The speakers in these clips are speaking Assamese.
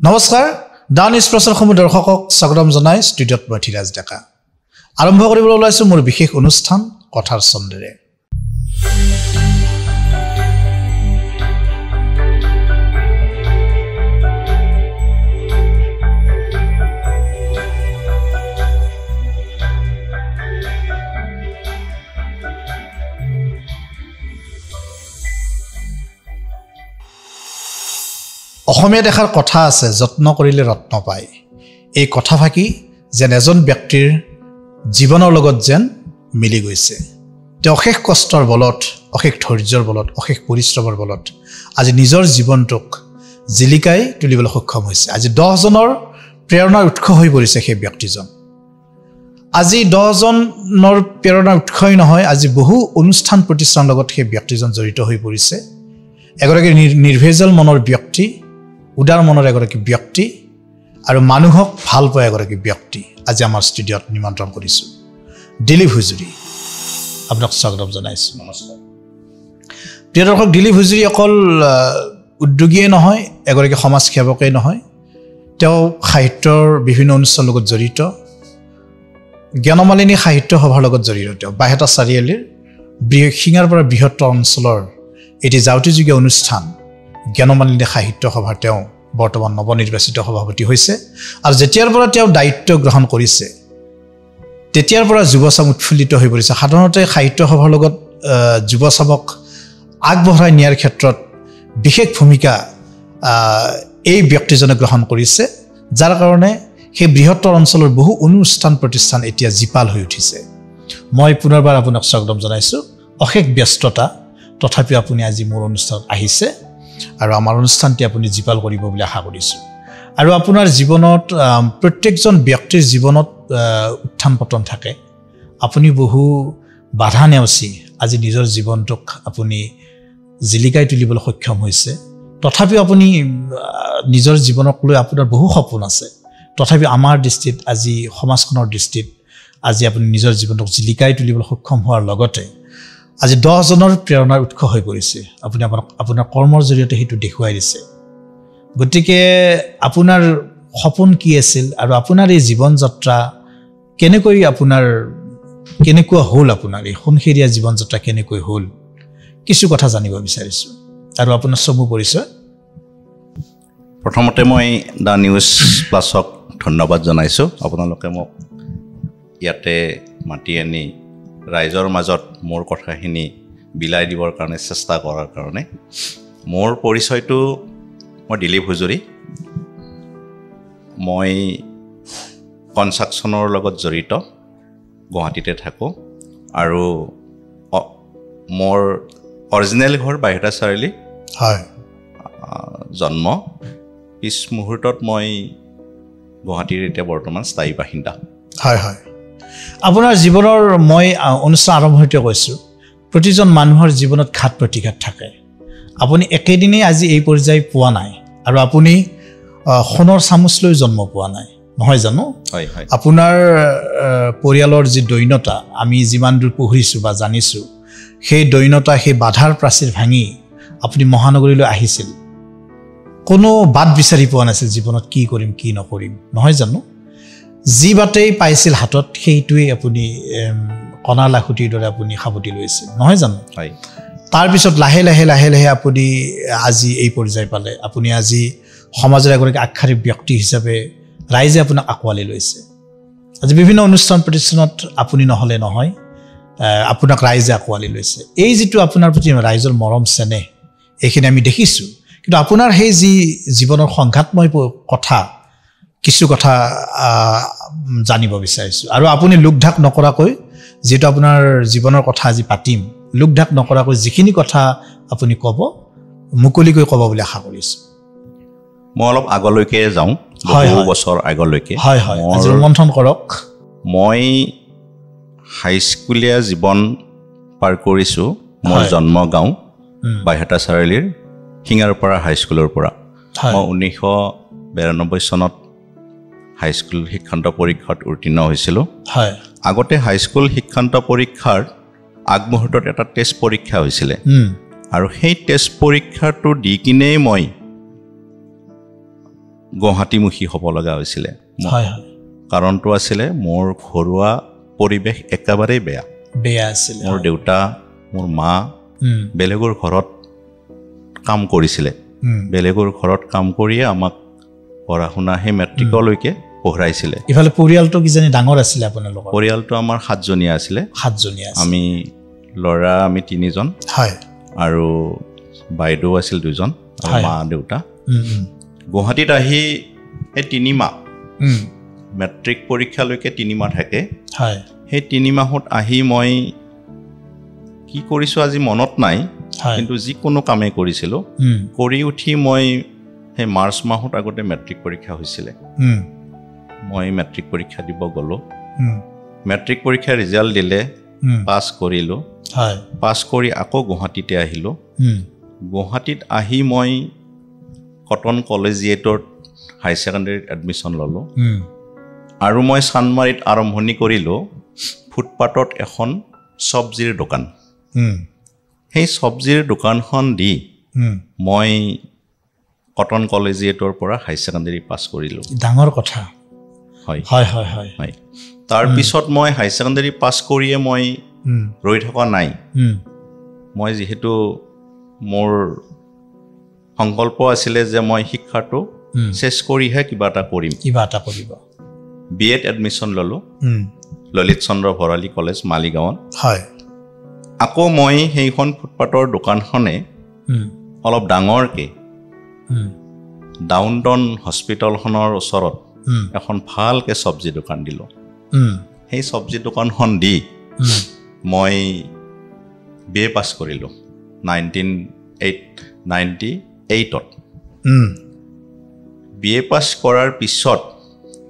নমস্কাৰ ডাউন এক্সপ্ৰেছৰ সমূহ দৰ্শকক স্বাগতম জনাই ষ্টুডিঅ'ত মই ধীৰাজ ডেকা আৰম্ভ কৰিবলৈ ওলাইছো মোৰ বিশেষ অনুষ্ঠান কথাৰ ছন্দেৰে অসমীয়া দেখাৰ কথা আছে যত্ন কৰিলে ৰত্ন পায় এই কথা ফাকি যেন এজন ব্যক্তিৰ জীৱনৰ লগত যেন মিলি গৈছে তেওঁ অশেষ কষ্টৰ বলত অশেষ ধৈৰ্যৰ বলত অশেষ পৰিশ্ৰমৰ বলত আজি নিজৰ জীৱনটোক জিলিকাই তুলিবলৈ সক্ষম হৈছে আজি 10 জনৰ প্ৰেৰণাৰ উৎস হৈ পৰিছে সেই ব্যক্তিজন আজি 10 জনৰ প্ৰেৰণাৰ উৎসই নহয় আজি বহু অনুষ্ঠান প্ৰতিষ্ঠানৰ লগত সেই ব্যক্তিজন জড়িত হৈ পৰিছে এগৰাকী নিৰ্ভেজাল মনৰ ব্যক্তি উদাৰ মনৰ এগৰাকী ব্যক্তি আৰু মানুহক ভাল পোৱা এগৰাকী ব্যক্তি আজি আমাৰ ষ্টুডিঅ'ত নিমন্ত্ৰণ কৰিছো দিলীপ হুজুৰি আপোনাক স্বাগতম জনাইছো নমস্কাৰ প্ৰিয় দৰ্শক দিলীপ হুজুৰি অকল উদ্যোগীয়ে নহয় এগৰাকী সমাজ সেৱকেই নহয় তেওঁ সাহিত্যৰ বিভিন্ন অনুষ্ঠানৰ লগত জড়িত জ্ঞানমালিনী সাহিত্য সভাৰ লগত জড়িত তেওঁ বাহেতা চাৰিআলিৰ শিঙাৰ পৰা বৃহত্তৰ অঞ্চলৰ এটি জাউতিযুগীয় অনুষ্ঠান জ্ঞানমালিনী সাহিত্য সভাৰ তেওঁ বৰ্তমান নৱনিৰ্বাচিত সভাপতি হৈছে আৰু যেতিয়াৰ পৰা তেওঁ দায়িত্ব গ্ৰহণ কৰিছে তেতিয়াৰ পৰা যুৱচাম উৎফুল্লিত হৈ পৰিছে সাধাৰণতে সাহিত্য সভাৰ লগত যুৱচামক আগবঢ়াই নিয়াৰ ক্ষেত্ৰত বিশেষ ভূমিকা এই ব্যক্তিজনে গ্ৰহণ কৰিছে যাৰ কাৰণে সেই বৃহত্তৰ অঞ্চলৰ বহু অনুষ্ঠান প্ৰতিষ্ঠান এতিয়া জিপাল হৈ উঠিছে মই পুনৰবাৰ আপোনাক স্বাগতম জনাইছো অশেষ ব্যস্ততা তথাপি আপুনি আজি মোৰ অনুষ্ঠানত আহিছে আৰু আমাৰ অনুষ্ঠানটি আপুনি জিপাল কৰিব বুলি আশা কৰিছো আৰু আপোনাৰ জীৱনত প্ৰত্যেকজন ব্যক্তিৰ জীৱনত উত্থান পতন থাকে আপুনি বহু বাধা নেওচি আজি নিজৰ জীৱনটোক আপুনি জিলিকাই তুলিবলৈ সক্ষম হৈছে তথাপি আপুনি নিজৰ জীৱনক লৈ আপোনাৰ বহু সপোন আছে তথাপি আমাৰ দৃষ্টিত আজি সমাজখনৰ দৃষ্টিত আজি আপুনি নিজৰ জীৱনটোক জিলিকাই তুলিবলৈ সক্ষম হোৱাৰ লগতে আজি 10 জনৰ প্ৰেৰণাৰ উৎস হৈ পৰিছে আপুনি আপোনাৰ কৰ্মৰ জৰিয়তে হেতু দেখুৱাই দিছে গতিকে আপোনাৰ সপোন কি আছিল আৰু আপোনাৰ এই জীৱন যাত্ৰা কেনেকুৱা হ'ল আপোনাৰ এই সোণখেৰীয়া জীৱন যাত্ৰা কেনেকৈ হ'ল কিছু কথা জানিব বিচাৰিছো আৰু আপোনাৰ চমু পৰিচয় প্ৰথমতে মই দা নিউজ প্লাছক ধন্যবাদ জনাইছো আপোনালোকে মোক ইয়াতে মাতি আনি ৰাইজৰ মাজত মোৰ কথাখিনি বিলাই দিবৰ কাৰণে চেষ্টা কৰাৰ কাৰণে মোৰ পৰিচয়টো মই দিলীপ হুজুৰি মই কনষ্ট্ৰাকশ্যনৰ লগত জড়িত গুৱাহাটীতে থাকোঁ আৰু মোৰ অৰিজিনেল ঘৰ বাহেতা চাৰিআলি হয় জন্ম পিছ মুহূৰ্তত মই গুৱাহাটীৰ এতিয়া বৰ্তমান স্থায়ী বাসিন্দা হয় হয় আপোনাৰ জীৱনৰ মই অনুষ্ঠান আৰম্ভণিতে কৈছোঁ প্ৰতিজন মানুহৰ জীৱনত ঘাত প্ৰতিঘাত থাকে আপুনি একেদিনেই আজি এই পৰ্যায় পোৱা নাই আৰু আপুনি সোণৰ চামুচ লৈ জন্ম পোৱা নাই নহয় জানো হয় হয় আপোনাৰ পৰিয়ালৰ যি দৈন্যতা আমি যিমান দূৰ পঢ়িছোঁ বা জানিছোঁ সেই দৈন্যতা সেই বাধাৰ প্ৰাচীৰ ভাঙি আপুনি মহানগৰীলৈ আহিছিল কোনো বাট বিচাৰি পোৱা নাছিল জীৱনত কি কৰিম কি নকৰিম নহয় জানো যি বাটেই পাইছিল হাতত সেইটোৱে আপুনি কণা লাখুটিৰ দৰে আপুনি সাৱটি লৈছিল নহয় জানো হয় তাৰপিছত লাহে লাহে আপুনি আজি এই পৰ্যায় পালে আপুনি আজি সমাজৰ এগৰাকী আগশাৰীৰ ব্যক্তি হিচাপে ৰাইজে আপোনাক আঁকোৱালি লৈছে আজি বিভিন্ন অনুষ্ঠান প্ৰতিষ্ঠানত আপুনি নহ'লে নহয় আপোনাক ৰাইজে আঁকোৱালি লৈছে এই যিটো আপোনাৰ প্ৰতি ৰাইজৰ মৰম চেনেহ এইখিনি আমি দেখিছোঁ কিন্তু আপোনাৰ সেই যি জীৱনৰ সংঘাতময় কথা কিছু কথা জানিব বিচাৰিছোঁ আৰু আপুনি লোকঢাক নকৰাকৈ যেটো আপোনাৰ জীৱনৰ কথা আজি পাতিম লোকঢাক নকৰাকৈ যিখিনি কথা আপুনি ক'ব মুকলিকৈ ক'ব বুলি আশা কৰিছোঁ মই অলপ আগলৈকে যাওঁ বহু বছৰ আগলৈকে হয় হয় আজি মন্থন কৰক মই হাইস্কুলীয়া জীৱন পাৰ কৰিছোঁ মোৰ জন্ম গাঁও বাহেতা চাৰিআলিৰ শিঙাৰপাৰা হাইস্কুলৰ পৰা মই 1992 চনত হাইস্কুল শিক্ষান্ত পৰীক্ষাত উত্তীৰ্ণ হৈছিলোঁ হয় আগতে হাইস্কুল শিক্ষান্ত পৰীক্ষাৰ আগমুহূৰ্তত এটা টেষ্ট পৰীক্ষা হৈছিলে আৰু সেই টেষ্ট পৰীক্ষাটো দি কিনে মই গুৱাহাটীমুখী হ'ব লগা হৈছিলে হয় হয় কাৰণটো আছিলে মোৰ ঘৰুৱা পৰিৱেশ একেবাৰেই বেয়া আছিল মোৰ দেউতা মোৰ মা বেলেগৰ ঘৰত কাম কৰিছিলে বেলেগৰ ঘৰত কাম কৰিয়ে আমাক পঢ়া শুনা সেই মেট্ৰিকলৈকে পঢ়াইছিলে ইফালে পৰিয়ালটো কিজানি ডাঙৰ আছিলে আপোনালোকৰ পৰিয়ালটো আমাৰ 7 জনীয়া আছিলে আমি ল'ৰা আমি 3 জন হয় আৰু বাইদেউ আছিল 2 জন আৰু মা দেউতা গুৱাহাটীত আহি এই 3 মাহ মেট্ৰিক পৰীক্ষালৈকে 3 মাহ থাকে হয় সেই 3 মাহত আহি মই কি কৰিছো আজি মনত নাই কিন্তু যিকোনো কামে কৰিছিলো কৰি উঠি মই সেই মাৰ্চ মাহত আগতে মেট্ৰিক পৰীক্ষা হৈছিলে মই মেট্ৰিক পৰীক্ষা দিব গলো মেট্ৰিক পৰীক্ষাৰ ৰিজাল্ট দিলে পাছ কৰিলো হয় পাছ কৰি আকৌ গুৱাহাটীতে আহিলো গুৱাহাটীত আহি মই কটন কলেজিয়েটত হাই সেকেন্ডাৰীত এডমিশন ললো আৰু মই চানমাৰীত আৰম্ভণি কৰিলো ফুটপাতত এখন সবজিৰ দোকান সেই সবজিৰ দোকানখন দি মই কটন কলেজিয়েটৰ পৰা হাই সেকেন্ডাৰী পাছ কৰিলো ডাঙৰ কথা হয় হয় হয় হয় তাৰ পিছত মই হাই সেকেন্ডাৰী পাছ কৰিয়ে মই ৰৈ থকা নাই মই যেহেতু মোৰ সংকল্প আছিলে যে মই শিক্ষাটো শেষ কৰিহে কিবা এটা কৰিব বিএড এডমিশন ললো ললিত চন্দ্ৰ ভৰালী কলেজ মালিগাঁৱত হয় আকৌ মই সেইখন ফুটপাতৰ দোকানখনে অলপ ডাঙৰকে ডাউনটাউন হস্পিটেলখনৰ ওচৰত এখন ভালকে সবজি দোকান দিলো সেই সবজি দোকানখন দি মই বিএ পাছ কৰিলো 1998ত বিএ পাছ কৰাৰ পিছত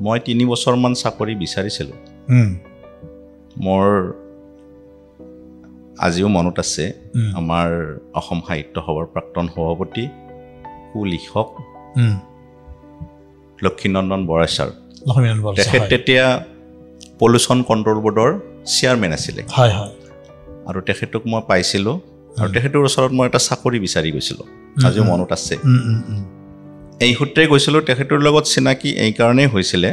মই 3 বছৰমান চাকৰি বিচাৰিছিলো মোৰ আজিও মনত আছে আমাৰ অসম সাহিত্য সভাৰ প্ৰাক্তন সভাপতি লিখক লক্ষীনন্দন বৰা ছাৰ তেখেত তেতিয়া পলিউশ্যন কণ্ট্ৰল বোৰ্ডৰ চেয়াৰমেন আছিলে হয় হয় আৰু তেখেতক মই পাইছিলো আৰু তেখেতৰ ওচৰত মই এটা চাকৰি বিচাৰি গৈছিলো আজিও মনত আছে এই সূত্ৰে গৈছিলো তেখেতৰ লগত চিনাকি এই কাৰণে হৈছিলে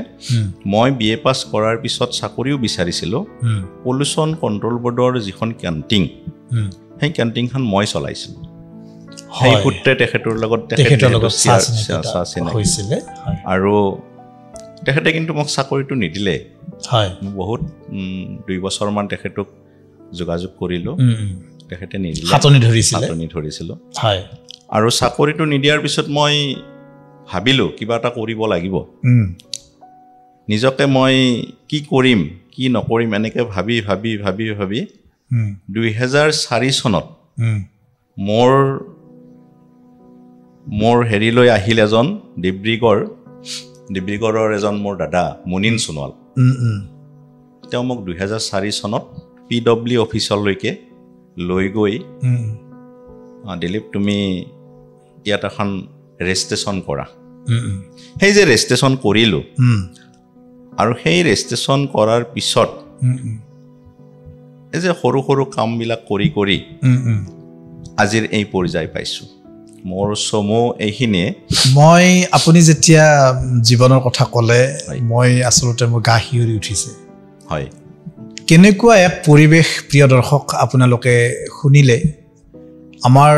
মই বিএ পাছ কৰাৰ পিছত চাকৰিও বিচাৰিছিলো পলিউশ্যন কণ্ট্ৰল বোৰ্ডৰ যিখন কেন্টিন সেই কেন্টিনখন মই চলাইছিলো সেই সূত্ৰে তেখেতৰ লগত হৈছিলে আৰু তেখেতে কিন্তু মোক চাকৰিটো নিদিলে হয় বহুত 2 বছৰমান তেখেতক যোগাযোগ কৰিলো তেখেতে নিদিলে হাতনি ধৰিছিল হয় আৰু চাকৰিটো নিদিয়াৰ পিছত মই ভাবিলো কিবা এটা কৰিব লাগিব নিজকে মই কি কৰিম কি নকৰিম এনেকে ভাবি 2004 চনত মোৰ হেৰিলৈ আহিল এজন ডিব্ৰুগড়ৰ এজন মোৰ দাদা মুনিন সোণোৱাল তেওঁ মোক 2004 চনত পিডব্লিউ অফিচলৈকে লৈ গৈ দিলীপ তুমি ইয়াত এখন ৰেজিষ্ট্ৰেচন কৰা সেই যে ৰেজিষ্ট্ৰেচন কৰিলো আৰু সেই ৰেজিষ্ট্ৰেচন কৰাৰ পিছত এই যে সৰু সৰু কামবিলাক কৰি আজিৰ এই পৰ্যায় পাইছো মোৰ সমো এইখিনিয়ে মই আপুনি যেতিয়া জীৱনৰ কথা ক'লে মই আচলতে মোৰ গা শিয়ৰি উঠিছে হয় কেনেকুৱা এক পৰিৱেশ প্ৰিয় দৰ্শক আপোনালোকে শুনিলে আমাৰ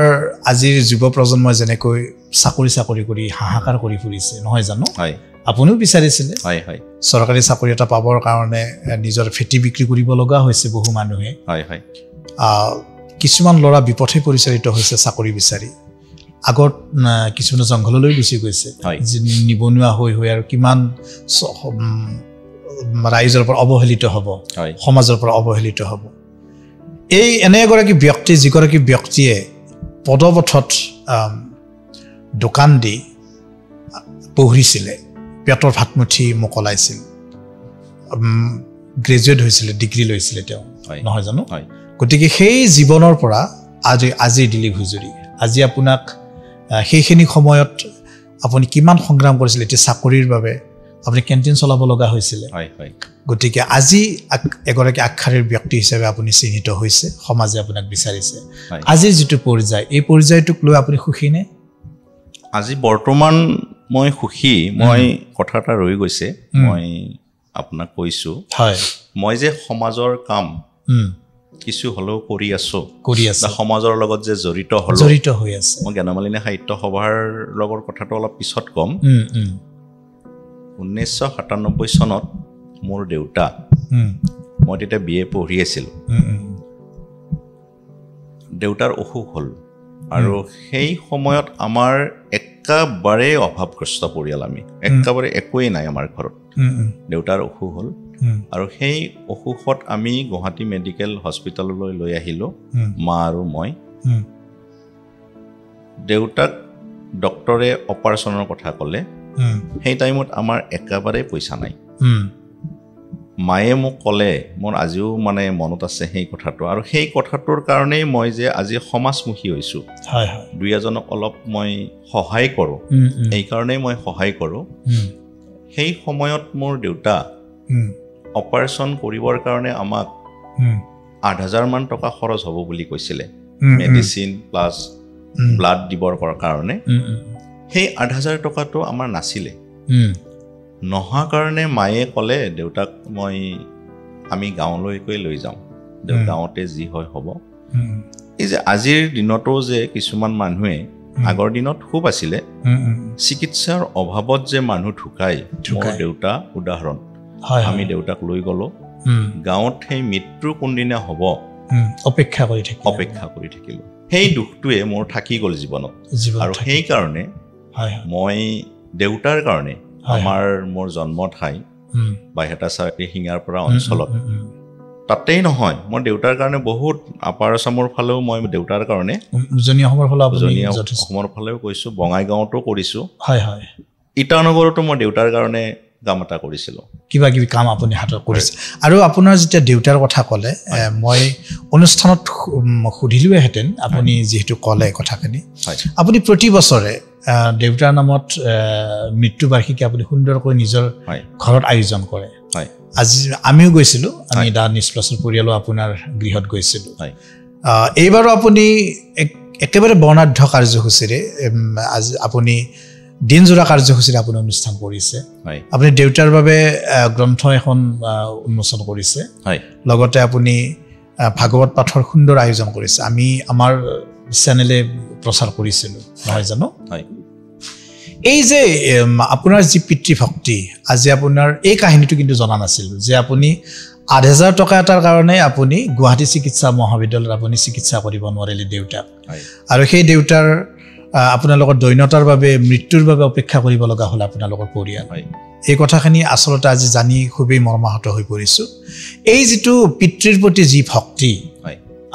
আজিৰ যুৱ প্ৰজন্মই যেনেকৈ চাকৰি কৰি হাহাকাৰ কৰি ফুৰিছে নহয় জানো হয় আপুনিও বিচাৰিছিলে হয় হয় চৰকাৰী চাকৰি এটা পাবৰ কাৰণে নিজৰ ফেটি বিক্ৰী কৰিব লগা হৈছে বহু মানুহে হয় হয় কিছুমান ল'ৰা বিপথে পৰিচালিত হৈছে চাকৰি বিচাৰি আগত কিছুমান জংঘললৈ গুচি গৈছে নিবনুৱা হৈ আৰু কিমান ৰাইজৰ পৰা অৱহেলিত হ'ব সমাজৰ পৰা অৱহেলিত হ'ব এই এনে এগৰাকী ব্যক্তি যিগৰাকী ব্যক্তিয়ে পদপথত দোকান দি পঢ়িছিলে পেটৰ ভাতমুঠি মোকলাইছিল গ্ৰেজুৱেট হৈছিলে ডিগ্ৰী লৈছিলে তেওঁ নহয় জানো গতিকে সেই জীৱনৰ পৰা আজি দিলীপ হুজুৰি আজি আপোনাক সেইখিনি সময়ত আপুনি কিমান সংগ্ৰাম কৰিছিল এতিয়া চাকৰিৰ বাবে আপুনি কেন্টিন চলাব লগা হৈছিল হয় হয় গতিকে আজি এগৰাকী আগশাৰীৰ ব্যক্তি হিচাপে আপুনি চিহ্নিত হৈছে সমাজে আপোনাক বিচাৰিছে আজি যেটো পৰ্যায় এই পৰ্যায়টোক লৈ আপুনি সুখী নে আজি বৰ্তমান মই সুখী মই কথা এটা ৰৈ গৈছে মই আপোনাক কৈছো হয় মই যে সমাজৰ কাম কিছু হলেও কৰি আছো সমাজৰ লগত যে জড়িত হৈ আছে মই জ্ঞানমালিনী সাহিত্য সভাৰ লগৰ কথাটো অলপ পিছত কম 1997 চনত মোৰ দেউতা মই তেতিয়া বিএ পঢ়ি আছিলো দেউতাৰ অসুখ হ'ল আৰু সেই সময়ত আমাৰ একেবাৰে অভাৱগ্ৰস্ত পৰিয়াল আমি একেবাৰে একোৱেই নাই আমাৰ ঘৰত দেউতাৰ অসুখ হ'ল আৰু সেই অসুখত আমি গুৱাহাটী মেডিকেল হস্পিটাললৈ লৈ আহিলো মা আৰু মই দেউতাক ডক্টৰে অপাৰেশ্যনৰ কথা ক'লে সেই টাইমত আমাৰ একেবাৰে পইচা নাই মায়ে মোক ক'লে মোৰ আজিও মানে মনত আছে সেই কথাটো আৰু সেই কথাটোৰ কাৰণেই মই যে আজি সমাজমুখী হৈছো দুই এজনক অলপ মই সহায় কৰোঁ এই কাৰণেই মই সহায় কৰোঁ সেই সময়ত মোৰ দেউতা অপাৰেশ্যন কৰিবৰ কাৰণে আমাক ৮,০০০ মান টকা খৰচ হ'ব বুলি কৈছিলে মেডিচিন প্লাছ ব্লাড দিবৰ কাৰণে সেই ৮,০০০ টকাটো আমাৰ নাছিলে নহা কাৰণে মায়ে ক'লে দেউতাক আমি গাঁৱলৈকৈ লৈ যাওঁ গাঁৱতে যি হয় হ'ব এই যে আজিৰ দিনতো যে কিছুমান মানুহে আগৰ দিনত খুব আছিলে চিকিৎসাৰ অভাৱত যে মানুহ ঢুকায় মোৰ দেউতা উদাহৰণ আমি দেউতাক লৈ গ'লো গাঁৱত সেই মৃত্যু কোনদিনা হ'ব অপেক্ষা কৰি থাকিলো সেই দুখটোৱে মোৰ থাকি গ'ল জীৱনত আৰু সেই কাৰণে মই দেউতাৰ কাৰণে মোৰ জন্ম ঠাই বাইহাটা শিঙাৰপাৰা অঞ্চলত তাতেই নহয় মই দেউতাৰ কাৰণে বহুত আপাৰ আছামৰ ফালেও মই দেউতাৰ কাৰণে উজনি অসমৰ ফালেও কৈছো বঙাইগাঁৱতো কৰিছো ইটানগৰতো মই দেউতাৰ কাৰণে কাম এটা কৰিছিলো কিবা কিবি কাম আপুনি হাতত কৰিছে আৰু আপোনাৰ যেতিয়া দেউতাৰ কথা ক'লে মই অনুষ্ঠানত সুধিলোহেঁতেন আপুনি যিহেতু ক'লে কথাখিনি আপুনি প্ৰতি বছৰে দেউতাৰ নামত মৃত্যু বাৰ্ষিকী আপুনি সুন্দৰকৈ নিজৰ ঘৰত আয়োজন কৰে আজি আমিও গৈছিলোঁ আমি দা নিষ্প্লাছৰ পৰিয়ালো আপোনাৰ গৃহত গৈছিলোঁ এইবাৰো আপুনি একেবাৰে বৰ্ণাঢ্য কাৰ্যসূচীৰে আজি আপুনি দিনজোৰা কাৰ্যসূচীৰে আপুনি অনুষ্ঠান কৰিছে আপুনি দেউতাৰ বাবে গ্ৰন্থ এখন উন্মোচন কৰিছে লগতে আপুনি ভাগৱত পাঠৰ সুন্দৰ আয়োজন কৰিছে আমি আমাৰ চেনেলে প্ৰচাৰ কৰিছিলোঁ নহয় জানো এই যে আপোনাৰ যি পিতৃভক্তি আজি আপোনাৰ এই কাহিনীটো কিন্তু জনা নাছিলোঁ যে আপুনি ৮,০০০ টকা এটাৰ কাৰণে আপুনি গুৱাহাটী চিকিৎসা মহাবিদ্যালয়ত আপুনি চিকিৎসা কৰিব নোৱাৰিলে দেউতাক আৰু সেই দেউতাৰ আপোনালোকৰ দৈনতাৰ বাবে মৃত্যুৰ বাবে অপেক্ষা কৰিব লগা হ'ল আপোনালোকৰ পৰিয়াল এই কথাখিনি আচলতে আজি জানি খুবেই মৰ্মাহত হৈ পৰিছোঁ এই যিটো পিতৃৰ প্ৰতি যি ভক্তি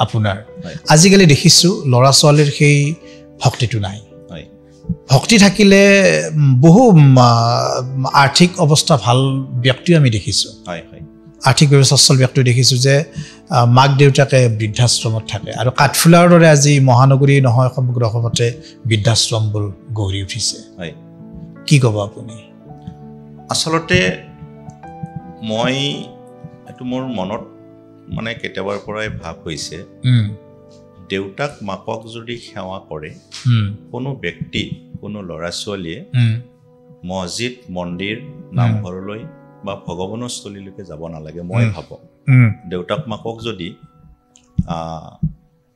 আপোনাৰ আজিকালি দেখিছোঁ ল'ৰা ছোৱালীৰ সেই ভক্তিটো নাই ভক্তি থাকিলে বহু আৰ্থিক অৱস্থা ভাল ব্যক্তিও আমি দেখিছোঁ আৰ্থিকভাৱে সচ্ছল ব্যক্তি দেখিছোঁ যে মাক দেউতাকে বৃদ্ধাশ্ৰমত থাকে আৰু কাঠফুলাৰ দৰে আজি মহানগৰী নহয় সমগ্ৰ অসমতে বৃদ্ধাশ্ৰমবোৰ গঢ়ি উঠিছে কি ক'ব আপুনি আচলতে মই এইটো মোৰ মনত মানে কেতিয়াবাৰ পৰাই ভাৱ হৈছে দেউতাক মাকক যদি সেৱা কৰে কোনো ব্যক্তি কোনো ল'ৰা ছোৱালীয়ে মছজিদ মন্দিৰ নামঘৰলৈ বা ভগৱানৰ স্থলীলৈকে যাব নালাগে মই ভাবোঁ দেউতাক মাকক যদি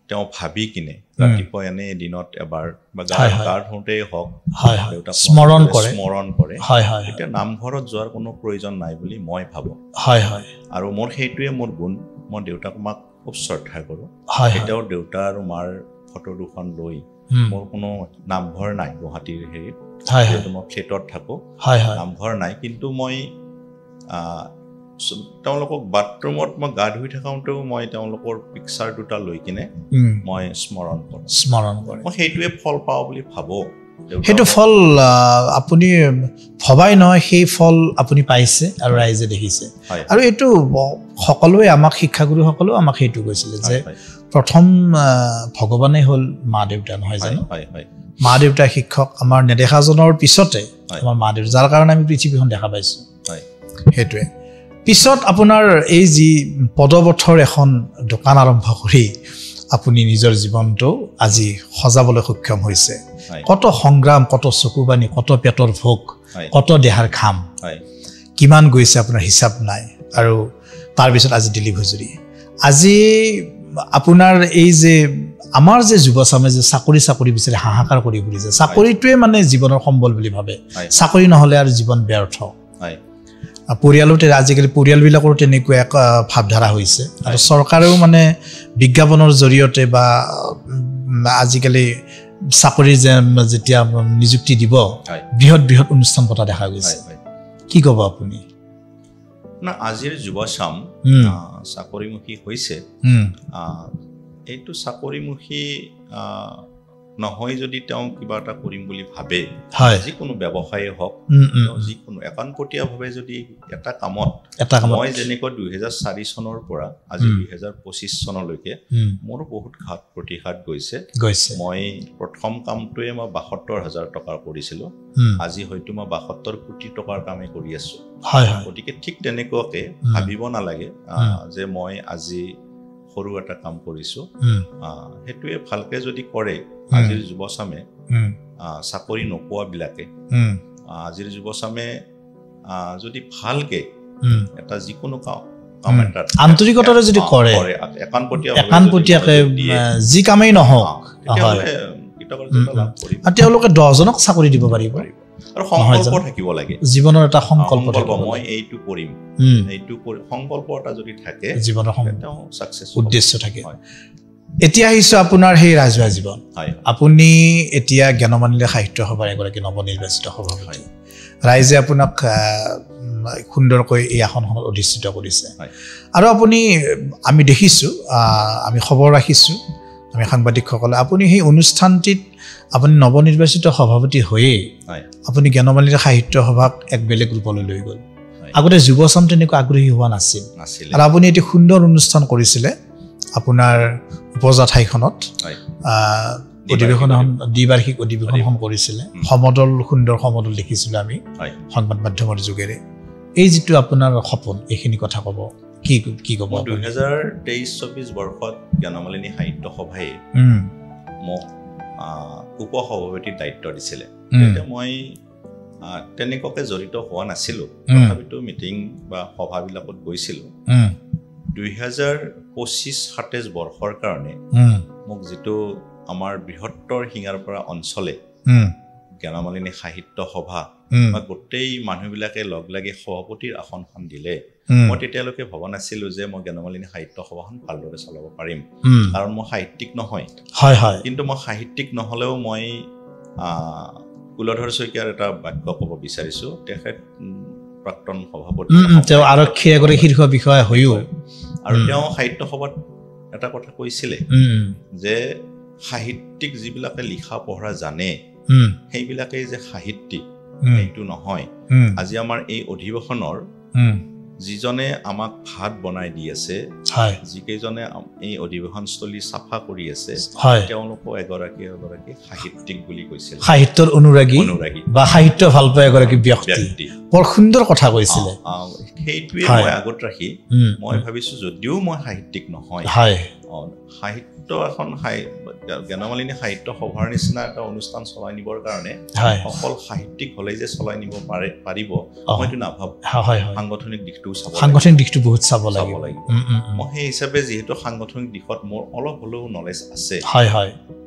তেওঁ ভাবি কিনে ৰাতিপুৱা এনে দিনত এবাৰ বা গা ধুওঁতেই হওক দেউতাক স্মৰণ কৰে তেতিয়া নামঘৰত যোৱাৰ কোনো প্ৰয়োজন নাই বুলি মই ভাবোঁ আৰু মোৰ সেইটোৱে মোৰ গুণ মই দেউতাক মাক খুব শ্ৰদ্ধা কৰোঁ এতিয়াও দেউতা আৰু মাৰ ফটো দুখন লৈ মোৰ কোনো নামঘৰ নাই গুৱাহাটীৰ হেৰিত যিহেতু মই ফ্লেটত থাকোঁ নামঘৰ নাই কিন্তু মই তেওঁলোকক বাথৰুমত মই গা ধুই থাকোঁতেও মই তেওঁলোকৰ পিকচাৰ দুটা লৈ কিনে মই স্মৰণ কৰোঁ মই সেইটোৱে ফল পাওঁ বুলি ভাবোঁ সেইটো ফল আপুনি ভবাই নহয় সেই ফল আপুনি পাইছে আৰু ৰাইজে দেখিছে আৰু এইটো সকলোৱে আমাক শিক্ষাগুৰুসকলেও আমাক সেইটো কৈছিলে যে প্ৰথম ভগৱানেই হ'ল মা দেউতা নহয় জানো মা দেউতা শিক্ষক আমাৰ নেদেখাজনৰ পিছতে আমাৰ মা দেউতা যাৰ কাৰণে আমি পৃথিৱীখন দেখা পাইছোঁ সেইটোৱে পিছত আপোনাৰ এই যি পদপথৰ এখন দোকান আৰম্ভ কৰি আপুনি নিজৰ জীৱনটো আজি সজাবলৈ সক্ষম হৈছে কত সংগ্ৰাম কত চকুবানি কত পেটৰ ভোক কত দেহাৰ ঘাম কিমান গৈছে আপোনাৰ হিচাপ নাই আৰু তাৰ পিছত আজি দিলীপ হাজৰি আজি আপোনাৰ এই যে আমাৰ যে যুৱচামে যে চাকৰি বিচাৰি হাহাকাৰ কৰি ফুৰিছে চাকৰিটোৱে মানে জীৱনৰ সম্বল বুলি ভাবে চাকৰি নহলে আৰু জীৱন ব্যৰ্থ পৰিয়ালতে আজিকালি পৰিয়ালবিলাকৰ তেনেকুৱা এক ভাৱধাৰা হৈছে আৰু চৰকাৰেও মানে বিজ্ঞাপনৰ জৰিয়তে বা আজিকালি চাকৰি যেতিয়া নিযুক্তি দিব বৃহৎ অনুষ্ঠান পতা দেখা গৈছে কি ক'ব আপুনি না আজিৰ যুৱচাম চাকৰিমুখী হৈছে এইটো চাকৰিমুখী নহয় যদি তেওঁ কিবা এটা কৰিম বুলি ভাবে যিকোনো ব্যৱসায়ী হওক যিকোনো একান্তপতীয়াভাৱে যদি এটা কামত মই যেনেকৈ 2004 চনৰ পৰা আজি 2025 চনলৈকে মোৰ বহুত ঘাত প্ৰতিঘাত গৈছে মই প্ৰথম কামটোৱে মই ৭২,০০০ টকাৰ কৰিছিলোঁ আজি হয়তো মই ৭২ কোটি টকাৰ কামে কৰি আছোঁ গতিকে ঠিক তেনেকুৱাকে ভাবিব নালাগে যে মই আজি সৰু এটা কাম কৰিছোঁ সেইটোৱে ভালকে যদি কৰে আজিৰ যুৱচামে চাকৰি নোপোৱাবিলাকে আজিৰ যুৱচামে যদি ভালকে এটা যিকোনো কাম এটা আন্তৰিকতাৰে যদি কৰে একান্তপতীয়াকে যি কামেই নহওক তেওঁলোকে 10জনক চাকৰি দিব পাৰিব আৰু সংকল্প থাকিব লাগে জীৱনৰ এটা সংকল্প মই এইটো কৰিম এইটো সংকল্প এটা যদি থাকে জীৱনৰ সাকসেস উদ্দেশ্য থাকে এতিয়া আহিছো আপোনাৰ সেই ৰাজহুৱা জীৱন আপুনি এতিয়া জ্ঞানমানিলে সাহিত্য সভাৰ এগৰাকী নৱনিৰ্বাচিত সভাপতি ৰাইজে আপোনাক সুন্দৰকৈ এই আসনখনত অধিষ্ঠিত কৰিছে আৰু আপুনি আমি দেখিছো আমি খবৰ ৰাখিছো আমি সাংবাদিকসকলে আপুনি সেই অনুষ্ঠানটিত আপুনি নৱনিৰ্বাচিত সভাপতি হৈয়ে আপুনি জ্ঞানমানিলে সাহিত্য সভাক এক বেলেগ ৰূপলৈ লৈ গ'ল আগতে যুৱচাম তেনেকুৱা আগ্ৰহী হোৱা নাছিল আৰু আপুনি এটি সুন্দৰ অনুষ্ঠান কৰিছিলে আপোনাৰ উপজাঠাইখনত অধিৱেশন দ্বিবাৰ্ষিক অধিৱেশনখন কৰিছিলে সমদল সুন্দৰ সমদল দেখিছিলোঁ আমি সংবাদ মাধ্যমৰ যোগেৰে এই যিটো আপোনাৰ সপোন এইখিনি কথা ক'ব কি ক'ব 2023-24 বৰ্ষত জ্ঞানমালিনী সাহিত্য সভাই মোক উপসভাপতিৰ দায়িত্ব দিছিলে তেতিয়া মই তেনেকুৱাকে জড়িত হোৱা নাছিলোঁ তথাপিতো মিটিং বা সভাবিলাকত গৈছিলোঁ 2025-27 বৰ্ষৰ কাৰণে মোক যিটো আমাৰ বৃহত্তৰ শিঙাৰপাৰা অঞ্চলে জ্ঞানমালিনী সাহিত্য সভা বা গোটেই মানুহবিলাকে লগ লাগি সভাপতিৰ আসনখন দিলে মই তেতিয়ালৈকে ভবা নাছিলোঁ যে মই জ্ঞানমালিনী সাহিত্য সভাখন ভালদৰে চলাব পাৰিম কাৰণ মই সাহিত্যিক নহয় কিন্তু মই সাহিত্যিক নহ'লেও মই কুলধৰ শইকীয়াৰ এটা বাক্য ক'ব বিচাৰিছোঁ তেখেত প্ৰাক্তন সভাপতি তেওঁ আৰক্ষীৰ এগৰাকী শীৰ্ষ বিষয়া হৈও আৰু তেওঁ সাহিত্য সভাত এটা কথা কৈছিলে যে সাহিত্যিক যিবিলাকে লিখা পঢ়া জানে সেইবিলাকেই যে সাহিত্যিক এইটো নহয় আজি আমাৰ এই অধিৱেশনৰ যিজনে আমাক ভাত বনাই দি আছে যিকেইজনে এই অধিৱেশনস্থলী চাফা কৰি আছে তেওঁলোকো এগৰাকী সাহিত্যিক বুলি কৈছিল সাহিত্যৰ অনুৰাগী বা সাহিত্য ভাল পোৱা এগৰাকী ব্যক্তি বৰ সুন্দৰ কথা কৈছিলে সেইটোৱে মই আগত ৰাখি মই ভাবিছোঁ যদিও মই সাহিত্যিক নহয় সাহিত্য এখন জ্ঞানমালিনী সাহিত্য সভাৰ নিচিনা এটা অনুষ্ঠান চলাই নিবৰ কাৰণে অকল সাহিত্যিক হ'লেই যে চলাই নিব পাৰিব মইতো নাভাবোঁ সাংগঠনিক দিশটো বহুত চাব লাগিব মই সেই হিচাপে যিহেতু সাংগঠনিক দিশত মোৰ অলপ হ'লেও নলেজ আছে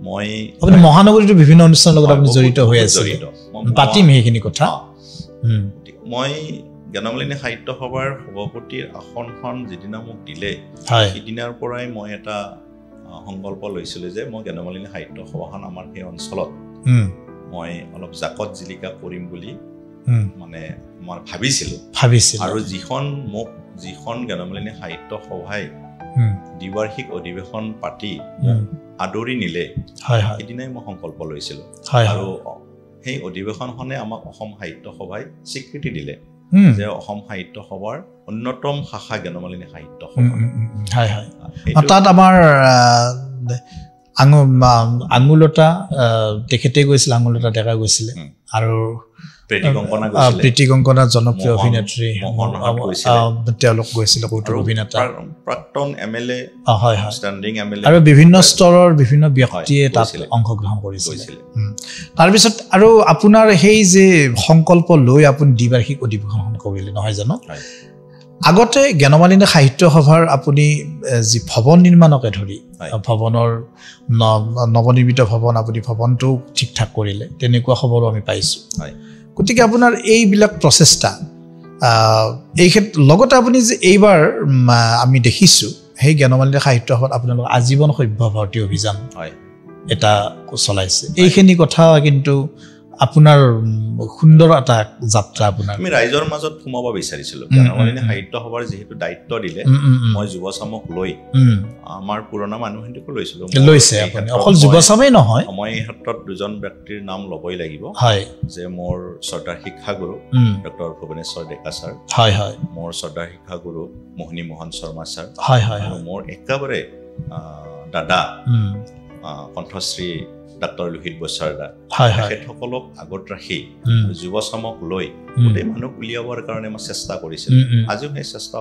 মই আপুনি মহানগৰীতো বিভিন্ন অনুষ্ঠানৰ লগত আপুনি জড়িত হৈ আছে পাতিম সেইখিনি কথা মই জ্ঞানমালিনী সাহিত্য সভাৰ সভাপতিৰ আসনখন যিদিনা মোক দিলে সিদিনাৰ পৰাই মই এটা সংকল্প লৈছিলোঁ যে মই জ্ঞানমালিনী সাহিত্য সভাখন আমাৰ সেই অঞ্চলত মই অলপ জাকত জিলিকা কৰিম বুলি মানে মই ভাবিছিলোঁ আৰু যিখন জ্ঞানমালিনী সাহিত্য সভাই দ্বিবাৰ্ষিক অধিৱেশন পাতি আদৰি নিলে সেইদিনাই মই সংকল্প লৈছিলোঁ আৰু সেই অধিৱেশনখনে আমাক অসম সাহিত্য সভাই স্বীকৃতি দিলে যে অসম সাহিত্য সভাৰ অন্যতম শাখা জ্ঞানমালিনী সাহিত্য সভা তাত আমাৰ আঙুলতা তেখেতে গৈছিলে আঙুলতা ডেকা গৈছিলে আৰু প্ৰীতি কংকনা জনপ্ৰিয় অভিনেত্ৰী তেওঁলোক গৈছিল কৌতুক অভিনেতা প্ৰাক্তন এমএলএ হয় হয় ষ্টেণ্ডিং এমএলএ আৰু বিভিন্ন স্তৰৰ বিভিন্ন ব্যক্তিয়ে তাত অংশগ্ৰহণ কৰিছিল তাৰপিছত আৰু আপোনাৰ সেই যে সংকল্প লৈ আপুনি দ্বিবাৰ্ষিক অধিৱেশন কৰিলে নহয় জানো আগতে জ্ঞানমালিনী সাহিত্য সভাৰ আপুনি যি ভৱন নিৰ্মাণকে ধৰি ভৱনৰ নৱনিৰ্মিত ভৱন আপুনি ভৱনটো ঠিক ঠাক কৰিলে তেনেকুৱা খবৰো আমি পাইছোঁ গতিকে আপোনাৰ এইবিলাক প্ৰচেষ্টা এই ক্ষেত্ৰত লগতে আপুনি যে এইবাৰ আমি দেখিছোঁ সেই জ্ঞানমালিনী সাহিত্য সভাত আপোনালোক আজীৱন সভ্য ভাৰতী অভিযান এটা চলাইছে এইখিনি কথা কিন্তু আপোনাৰ সুন্দৰ এটা যাত্ৰা আপোনাৰ আমি ৰাইজৰ মাজত সোমাব বিচাৰিছিলোঁ জ্ঞানমালিনী সাহিত্য সভাৰ যিহেতু দায়িত্ব দিলে মই যুৱচামক লৈ আমাৰ পুৰণা মানুহখিনিকো লৈছে আপুনি অকল যুৱচামেই নহয় মই এই ক্ষেত্ৰত দুজন ব্যক্তিৰ নাম ল'বই লাগিব যে মোৰ শ্ৰদ্ধাৰ শিক্ষাগুৰু ডক্টৰ ভুৱনেশ্বৰ ডেকা ছাৰ হয় হয় মোৰ শ্ৰদ্ধাৰ শিক্ষাগুৰু মোহিনী মোহন শৰ্মা ছাৰ হয় হয় আৰু মোৰ একেবাৰে দাদা কণ্ঠশ্ৰী ডাক্তৰ লোহিত বৈচাৰদা তেখেতসকলক আগত ৰাখি যুৱচামক লৈ গোটেই মানুহ উলিয়াবৰ কাৰণে মই চেষ্টা কৰিছিলোঁ আজিও সেই চেষ্টা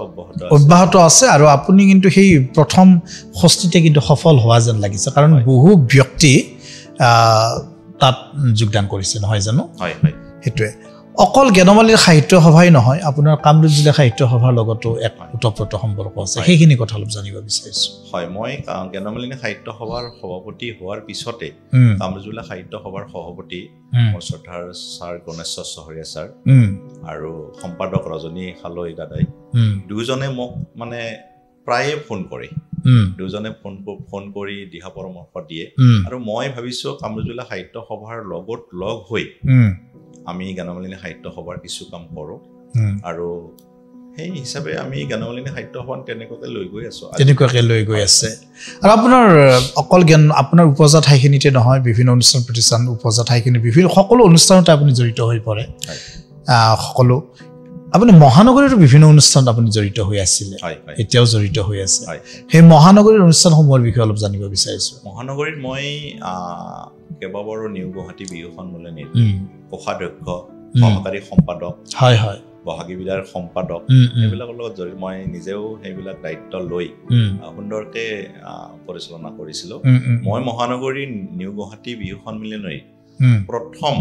অব্যাহত আছে আৰু আপুনি কিন্তু সেই প্ৰথম ষষ্ঠীতে কিন্তু সফল হোৱা যেন লাগিছে কাৰণ বহু ব্যক্তি তাত যোগদান কৰিছে নহয় জানো হয় হয় সেইটোৱে অকল জ্ঞানমালিনী সাহিত্য সভাই নহয় আপোনাৰ কামৰূপ জিলা সাহিত্য সভাৰ লগতো এক ওতঃপ্ৰোত সম্পৰ্ক আছে সেইখিনি কথা অলপ জানিব বিচাৰিছোঁ হয় মই জ্ঞানমালিনী সাহিত্য সভাৰ সভাপতি হোৱাৰ পিছতে কামৰূপ জিলা সাহিত্য সভাৰ সভাপতি মোৰ শ্ৰদ্ধাৰ ছাৰ গণেশ্বৰ চহৰীয়া ছাৰ আৰু সম্পাদক ৰজনী হালৈ দাদাই দুজনে মোক মানে প্ৰায়ে ফোন কৰে দুজনে ফোন কৰি দিহা পৰামৰ্শ দিয়ে আৰু মই ভাবিছোঁ কামৰূপ জিলা সাহিত্য সভাৰ লগত লগ হৈ আমি জ্ঞানমালিনী সাহিত্য সভাৰ কিছু কাম কৰোঁ আৰু সেই হিচাপে আমি জ্ঞানমালিনী সাহিত্য সভা তেনেকুৱাকৈ লৈ গৈ আছে আৰু আপোনাৰ অকল জ্ঞান আপোনাৰ উপজা ঠাইখিনিতে নহয় বিভিন্ন অনুষ্ঠান প্ৰতিষ্ঠান উপজা ঠাইখিনি বিভিন্ন সকলো অনুষ্ঠানতে আপুনি জড়িত হৈ পৰে সকলো আপুনি মহানগৰীতো বিভিন্ন অনুষ্ঠানত আপুনি জড়িত হৈ আছিলে এতিয়াও জড়িত হৈ আছে সেই মহানগৰীৰ অনুষ্ঠানসমূহৰ বিষয়ে অলপ জানিব বিচাৰিছোঁ মহানগৰীত মই কেইবাবাৰো নিউ গুৱাহাটী বিহু সন্মিলনীৰ কোষাধ্যক্ষ সহকাৰী সম্পাদক হয় হয় বহাগী বিদাৰ সম্পাদক এইবিলাকৰ লগত জড়িত মই নিজেও সেইবিলাক দায়িত্ব লৈ সুন্দৰকৈ পৰিচালনা কৰিছিলোঁ মই মহানগৰীৰ নিউ গুৱাহাটী বিহু সন্মিলনীৰ প্ৰথম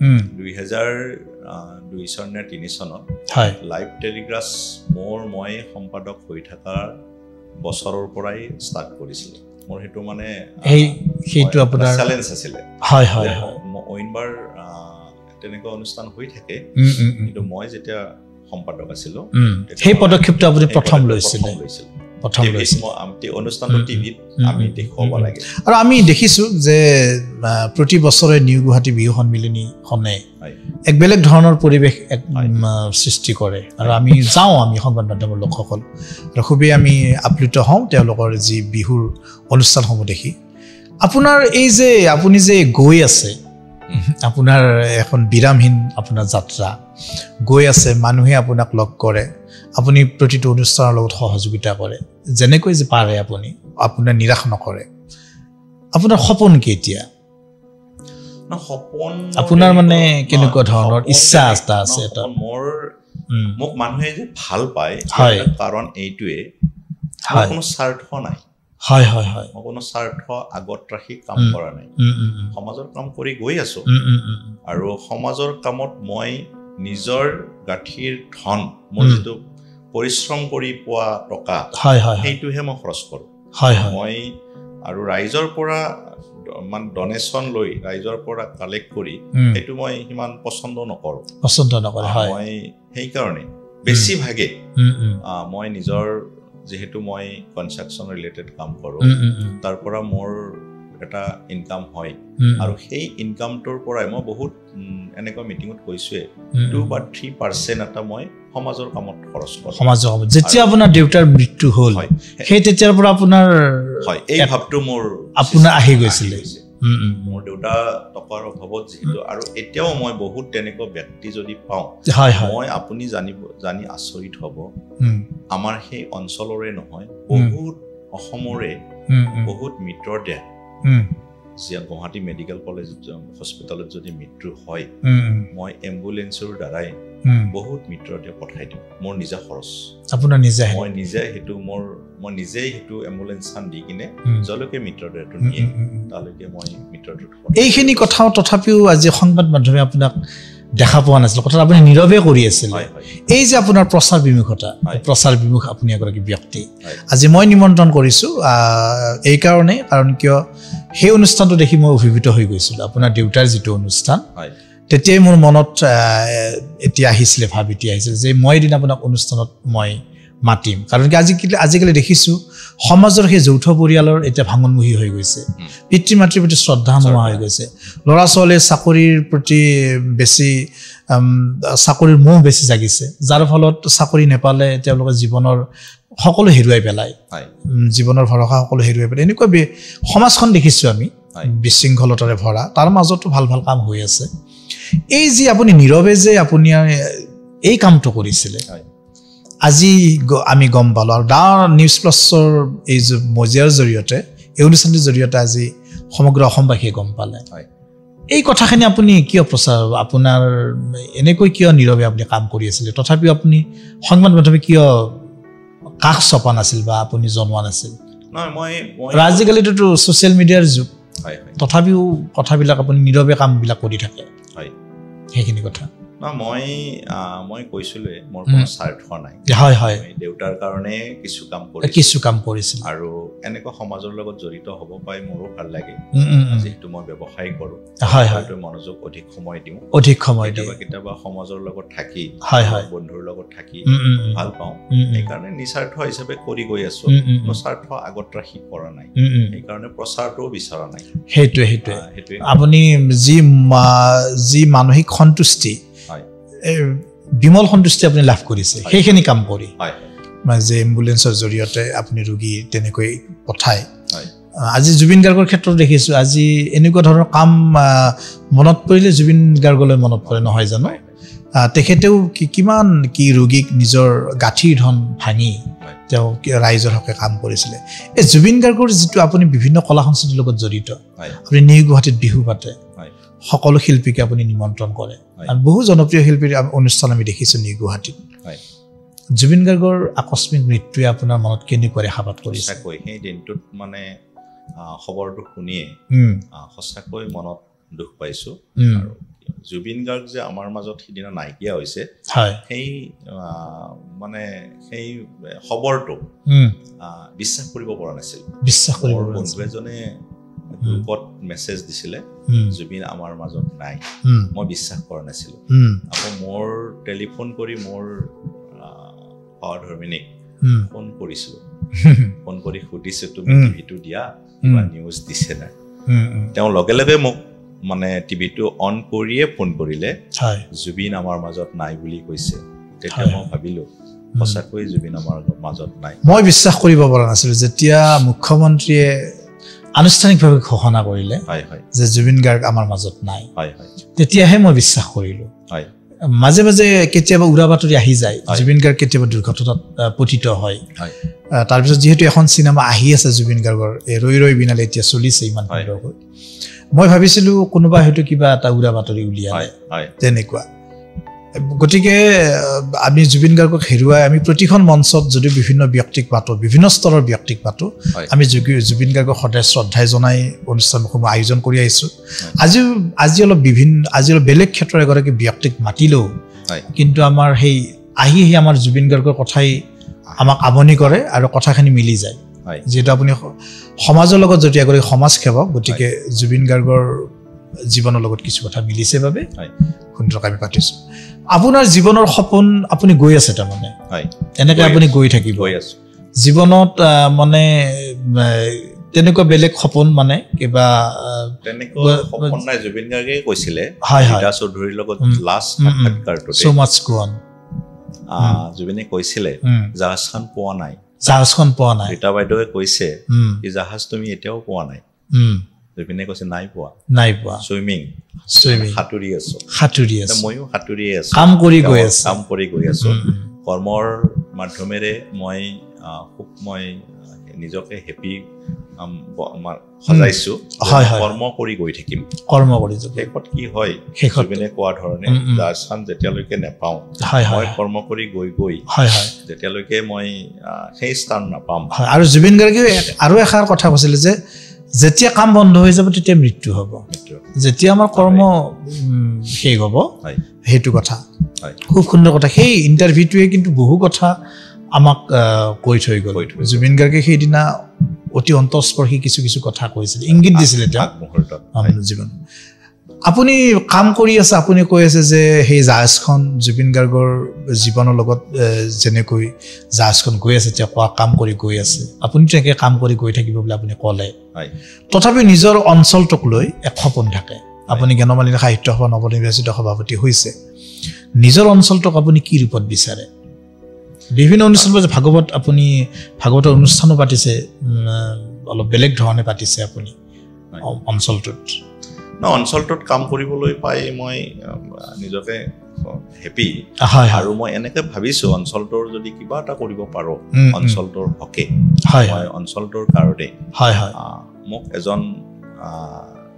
2002 চন নে 3 চনত লাইভ টেলিগ্ৰাছ মই সম্পাদক হৈ থকা বছৰৰ পৰাই ষ্টাৰ্ট কৰিছিলোঁ মোৰ সেইটো মানে সেইটো আপোনাৰ চেলেঞ্জ আছিলে হয় হয় অইনবাৰ তেনেকুৱা অনুষ্ঠান হৈ থাকে কিন্তু মই যেতিয়া সম্পাদক আছিলোঁ সেই পদক্ষেপটো আপুনি প্ৰথম লৈছিলে অনুষ্ঠানটো টিভিত আমি দেখুৱাব লাগে আৰু আমি দেখিছোঁ যে প্ৰতি বছৰে নিউ গুৱাহাটী বিহু সন্মিলনীখনে এক বেলেগ ধৰণৰ পৰিৱেশ সৃষ্টি কৰে আৰু আমি যাওঁ আমি সংবাদ মাধ্যমৰ লোকসকল আৰু খুবেই আমি আপ্লুত হওঁ তেওঁলোকৰ যি বিহুৰ অনুষ্ঠানসমূহ দেখি আপোনাৰ এই যে আপুনি যে গৈ আছে আপোনাৰ এখন বিৰামহীন আপোনাৰ যাত্ৰা গৈ আছে মানুহে আপোনাক লগ কৰে আপুনি প্ৰতিটো অনুষ্ঠানৰ লগত সহযোগিতা কৰে যেনেকৈ যে পাৰে আপুনি আপোনাৰ নিৰাশ নকৰে আপোনাৰ সপোন কি এতিয়া সপোন আপোনাৰ মানে কেনেকুৱা ধৰণৰ ইচ্ছা আছে এটা মোক মানুহে যে ভাল পায় কাৰণ এইটোৱে কোনো স্বাৰ্থ নাই হয় হয় হয় মই কোনো স্বাৰ্থ আগত ৰাখি কাম কৰা নাই সমাজৰ কাম কৰি গৈ আছোঁ আৰু সমাজৰ কামত মই নিজৰ গাঁঠিৰ ধন মোৰ যিটো পৰিশ্ৰম কৰি পোৱা টকা সেইটোহে মই খৰচ কৰোঁ মই আৰু ৰাইজৰ পৰা মানে ডনেশ্যন লৈ ৰাইজৰ পৰা কালেক্ট কৰি সেইটো মই সিমান পচন্দ নকৰোঁ মই সেইকাৰণে বেছিভাগে মই নিজৰ যেহেতু মই কনষ্ট্ৰাকশ্যন ৰিলেটেড কাম কৰোঁ তাৰ পৰা মোৰ এটা ইনকাম হয় আৰু সেই ইনকামটোৰ পৰাই মই বহুত এনেকুৱা মিটিঙত কৈছোঁৱে 2 বা 3% এটা মই সমাজৰ কামত খৰচ কৰোঁ সমাজৰ কামত যেতিয়া আপোনাৰ দেউতাৰ মৃত্যু হ'ল সেই তেতিয়াৰ পৰা আপোনাৰ এই ভাৱটো মোৰ আপোনাৰ আহি গৈছিলে মোৰ দেউতা টকাৰ অভাৱত যিহেতু আৰু এতিয়াও মই বহুত তেনেকুৱা ব্যক্তি যদি পাওঁ মই আপুনি জানি আচৰিত হ'ব আমাৰ সেই অঞ্চলৰে নহয় বহুত অসমৰে বহুত মিত্ৰৰ দেশ গুৱাহাটী মেডিকেল কলেজ হস্পিটেলত যদি মৃত্যু হয় মই এম্বুলেন্সৰ দ্বাৰাই বহুত মৃত্যুতে পঠাই দিওঁ মোৰ নিজা খৰচ আপোনাৰ নিজে মই নিজেই সেইটো এম্বুলেন্সখন দি কিনে যলৈকে মৃত্যুটো নিয়ে তালৈকে মই মৃত্যুটো এইখিনি কথাও তথাপিও আজি সংবাদ মাধ্যমে আপোনাক দেখা পোৱা নাছিল কথাটো আপুনি নীৰৱে কৰি আছিল এই যে আপোনাৰ প্ৰচাৰ বিমুখ আপুনি এগৰাকী ব্যক্তি আজি মই নিমন্ত্ৰণ কৰিছোঁ এই কাৰণে কাৰণ কিয় সেই অনুষ্ঠানটো দেখি মই অভিভূত হৈ গৈছিলোঁ আপোনাৰ দেউতাৰ যিটো অনুষ্ঠান তেতিয়াই মোৰ মনত এতিয়া আহিছিলে যে মই এদিন আপোনাক অনুষ্ঠানত মই মাতিম কাৰণ কি আজিকালি দেখিছোঁ সমাজৰ সেই যৌথ পৰিয়ালৰ এতিয়া ভাঙনমুখী হৈ গৈছে পিতৃ মাতৃৰ প্ৰতি শ্ৰদ্ধা নোহোৱা হৈ গৈছে ল'ৰা ছোৱালীৰ চাকৰিৰ প্ৰতি বেছি চাকৰিৰ মোহ বেছি জাগিছে যাৰ ফলত চাকৰি নেপালে তেওঁলোকে জীৱনৰ সকলো হেৰুৱাই পেলায় জীৱনৰ ভৰসা সকলো হেৰুৱাই পেলায় এনেকুৱা সমাজখন দেখিছোঁ আমি বিশৃংখলতাৰে ভৰা তাৰ মাজতো ভাল ভাল কাম হৈ আছে এই যে আপুনি নীৰৱে যে আপুনি এই কামটো কৰিছিলে আজি আমি গম পালোঁ আৰু নিউজ প্লাছৰ এই যে মজিয়াৰ জৰিয়তে এই অনুষ্ঠানটোৰ জৰিয়তে আজি সমগ্ৰ অসমবাসীয়ে গম পালে এই কথাখিনি আপুনি কিয় প্ৰচাৰ আপোনাৰ এনেকৈ কিয় নীৰৱে আপুনি কাম কৰি আছিলে তথাপিও আপুনি সংবাদ মাধ্যমে কিয় কাষ চপা নাছিল বা আপুনি জনোৱা নাছিল আজিকালিতো ছ'চিয়েল মিডিয়াৰ যুগ তথাপিও কথাবিলাক আপুনি নীৰৱে কামবিলাক কৰি থাকে সেইখিনি কথা মই কৈছিলোৱে মোৰ কোনো স্বাৰ্থ নাই দেউতাৰ কাৰণে কিছু কাম কৰিছিল আৰু এনেকুৱা সমাজৰ লগত জড়িত হ'ব পাই মোৰো ভাল লাগে যিহেতু মই ব্যৱসায় কৰোঁ হয়তো মনোযোগ অধিক সময় দিওঁ কেতিয়াবা সমাজৰ লগত থাকি বন্ধুৰ লগত থাকি ভাল পাওঁ সেইকাৰণে নিস্বাৰ্থ হিচাপে কৰি গৈ আছোঁ স্বাৰ্থ আগত ৰাখি কৰা নাই সেইকাৰণে প্ৰচাৰটোও বিচৰা নাই সেইটোৱে আপুনি যি মানসিক সন্তুষ্টি বিমল সন্তুষ্টি আপুনি লাভ কৰিছে সেইখিনি কাম কৰি যে এম্বুলেন্সৰ জৰিয়তে আপুনি ৰোগী তেনেকৈ পঠায় আজি জুবিন গাৰ্গৰ ক্ষেত্ৰত দেখিছোঁ আজি এনেকুৱা ধৰণৰ কাম মনত পৰিলে জুবিন গাৰ্গলৈ মনত পৰে নহয় জানো তেখেতেও কিমান কি ৰোগীক নিজৰ গাঁঠিৰ ধন ভাঙি তেওঁ ৰাইজৰ হকে কাম কৰিছিলে এই জুবিন গাৰ্গৰ যিটো আপুনি বিভিন্ন কলা সংস্কৃতিৰ লগত জড়িত আপুনি নিউ গুৱাহাটীত বিহু পাতে সকলো শিল্পীকে আপুনি নিমন্ত্ৰণ কৰে আৰু বহু জনপ্ৰিয় শিল্পীৰ অনুষ্ঠান আমি দেখিছোঁ নিউ গুৱাহাটীত জুবিন গাৰ্গৰ আকস্মিক মৃত্যুৱে আপোনাৰ মনত কেনেকুৱা ৰেখাপাত কৰিছে সেই দিনটোত মানে খবৰটো শুনিয়ে সঁচাকৈ মনত দুখ পাইছোঁ আৰু জুবিন গাৰ্গ যে আমাৰ মাজত সিদিনা নাইকিয়া হৈছে সেই মানে সেই খবৰটো বিশ্বাস কৰিব পৰা নাছিল বন্ধু এজনে গ্ৰুপত মেছেজ দিছিলে জুবিন আমাৰ মাজত নাই মই বিশ্বাস কৰা নাছিলোঁ আকৌ মোৰ টেলিফোন কৰি মোৰ সহধৰ্মিনীক ফোন কৰিছিলোঁ ফোন কৰি সুধিছোঁ তুমি টিভিটো দিয়া কিবা নিউজ দিছে নাই তেওঁ লগে লগে মোক মানে টিভিটো অন কৰিয়ে ফোন কৰিলে জুবিন আমাৰ মাজত নাই বুলি কৈছে তেতিয়া মই ভাবিলোঁ সঁচাকৈ জুবিন আমাৰ মাজত নাই মই বিশ্বাস কৰিব পৰা নাছিলোঁ যেতিয়া মুখ্যমন্ত্ৰীয়ে আনুষ্ঠানিকভাৱে ঘোষণা কৰিলে যে জুবিন গাৰ্গ আমাৰ মাজত নাই তেতিয়াহে মই বিশ্বাস কৰিলোঁ মাজে মাজে কেতিয়াবা উৰা বাতৰি আহি যায় জুবিন গাৰ্গ কেতিয়াবা দুৰ্ঘটনাত পতিত হয় তাৰপিছত যিহেতু এখন চিনেমা আহি আছে জুবিন গাৰ্গৰ ৰৈ ৰৈ বিনালে এতিয়া চলিছে ইমান সুন্দৰকৈ মই ভাবিছিলোঁ কোনোবা হয়তো কিবা এটা উৰা বাতৰি উলিয়ালে তেনেকুৱা গতিকে আমি জুবিন গাৰ্গক হেৰুৱাই আমি প্ৰতিখন মঞ্চত যদি বিভিন্ন ব্যক্তিক পাতোঁ বিভিন্ন স্তৰৰ ব্যক্তিক পাতোঁ আমি জুবিন গাৰ্গক সদায় শ্ৰদ্ধাই জনাই অনুষ্ঠানসমূহ আয়োজন কৰি আহিছোঁ আজি অলপ বেলেগ ক্ষেত্ৰৰ এগৰাকী ব্যক্তিক মাতিলেও কিন্তু আমাৰ সেই আহি আমাৰ জুবিন গাৰ্গৰ কথাই আমাক আমনি কৰে আৰু কথাখিনি মিলি যায় যিহেতু আপুনি সমাজৰ লগত যদি এগৰাকী সমাজ সেৱক গতিকে জুবিন গাৰ্গৰ জীৱনৰ লগত কিছু কথা মিলিছে বাবে সুন্দৰকৈ আমি পাতিছোঁ আপোনাৰ জীৱনৰ সপোন আপুনি গৈ আছে তাৰমানে এনেকৈ আপুনি গৈ থাকিব জীৱনত মানে তেনেকুৱা বেলেগ সপোন মানে কিবা তেনেকুৱা সপোন নাই জুবিন গাৰ্গে কৈছিলে গীতা চৌধুৰীৰ লগত লাষ্ট সাক্ষাৎকাৰটোতে সো মাচ গো অন জুবিনে কৈছিলে জাহাজখন পোৱা নাই গীতা বাইদেৱে কৈছে কি জাহাজ তুমি এতিয়াও পোৱা নাই জুবিনে কৈছে নাই পোৱা সুইমিং সাঁতুৰি আছো ময়ো সাঁতুৰিয়ে আছো কাম কৰি গৈ আছো কৰ্মৰ মাধ্যমেৰে মই নিজকে হেপি সজাইছো কৰ্ম কৰি গৈ থাকিম কৰ্ম কৰি শেষত কি হয় জুবিনে কোৱা ধৰণে দাৰ্শন যেতিয়ালৈকে নেপাওঁ মই কৰ্ম কৰি গৈ গৈ যেতিয়ালৈকে মই সেই স্থান নাপাম আৰু জুবিন গাৰ্গে আৰু এষাৰ কথা কৈছিলে যে যেতিয়া কাম বন্ধ হৈ যাব তেতিয়া মৃত্যু হ'ব যেতিয়া আমাৰ কৰ্ম শেষ হ'ব সেইটো কথা খুব সুন্দৰ কথা সেই ইণ্টাৰভিউটোৱে কিন্তু বহু কথা আমাক কৈ থৈ গ'ল জুবিন গাৰ্গে সেইদিনা অতি অন্তঃস্পৰ্শী কিছু কথা কৈছিল ইংগিত দিছিলে তেওঁ জীৱন আপুনি কাম কৰি আছে আপুনি কৈ আছে যে সেই জাহাজখন জুবিন গাৰ্গৰ জীৱনৰ লগত যেনেকৈ জাহাজখন গৈ আছে তেওঁ কাম কৰি গৈ আছে আপুনি তেনেকৈ কাম কৰি গৈ থাকিব বুলি আপুনি ক'লে তথাপি নিজৰ অঞ্চলটোক লৈ এক সপোন থাকে আপুনি জ্ঞানমালিনী সাহিত্য সভা নৱনিৰ্বাচিত সভাপতি হৈছে নিজৰ অঞ্চলটোক আপুনি কি ৰূপত বিচাৰে বিভিন্ন অনুষ্ঠান ভাগৱত আপুনি ভাগৱতৰ অনুষ্ঠানো পাতিছে অলপ বেলেগ ধৰণে পাতিছে আপুনি অঞ্চলটোত কাম কৰিবলৈ পাই মই নিজকে হেপি আৰু মই এনেকৈ ভাবিছোঁ অঞ্চলটোৰ যদি কিবা এটা কৰিব পাৰোঁ অঞ্চলটোৰ হকে মই অঞ্চলটোৰ কাৰণে মোক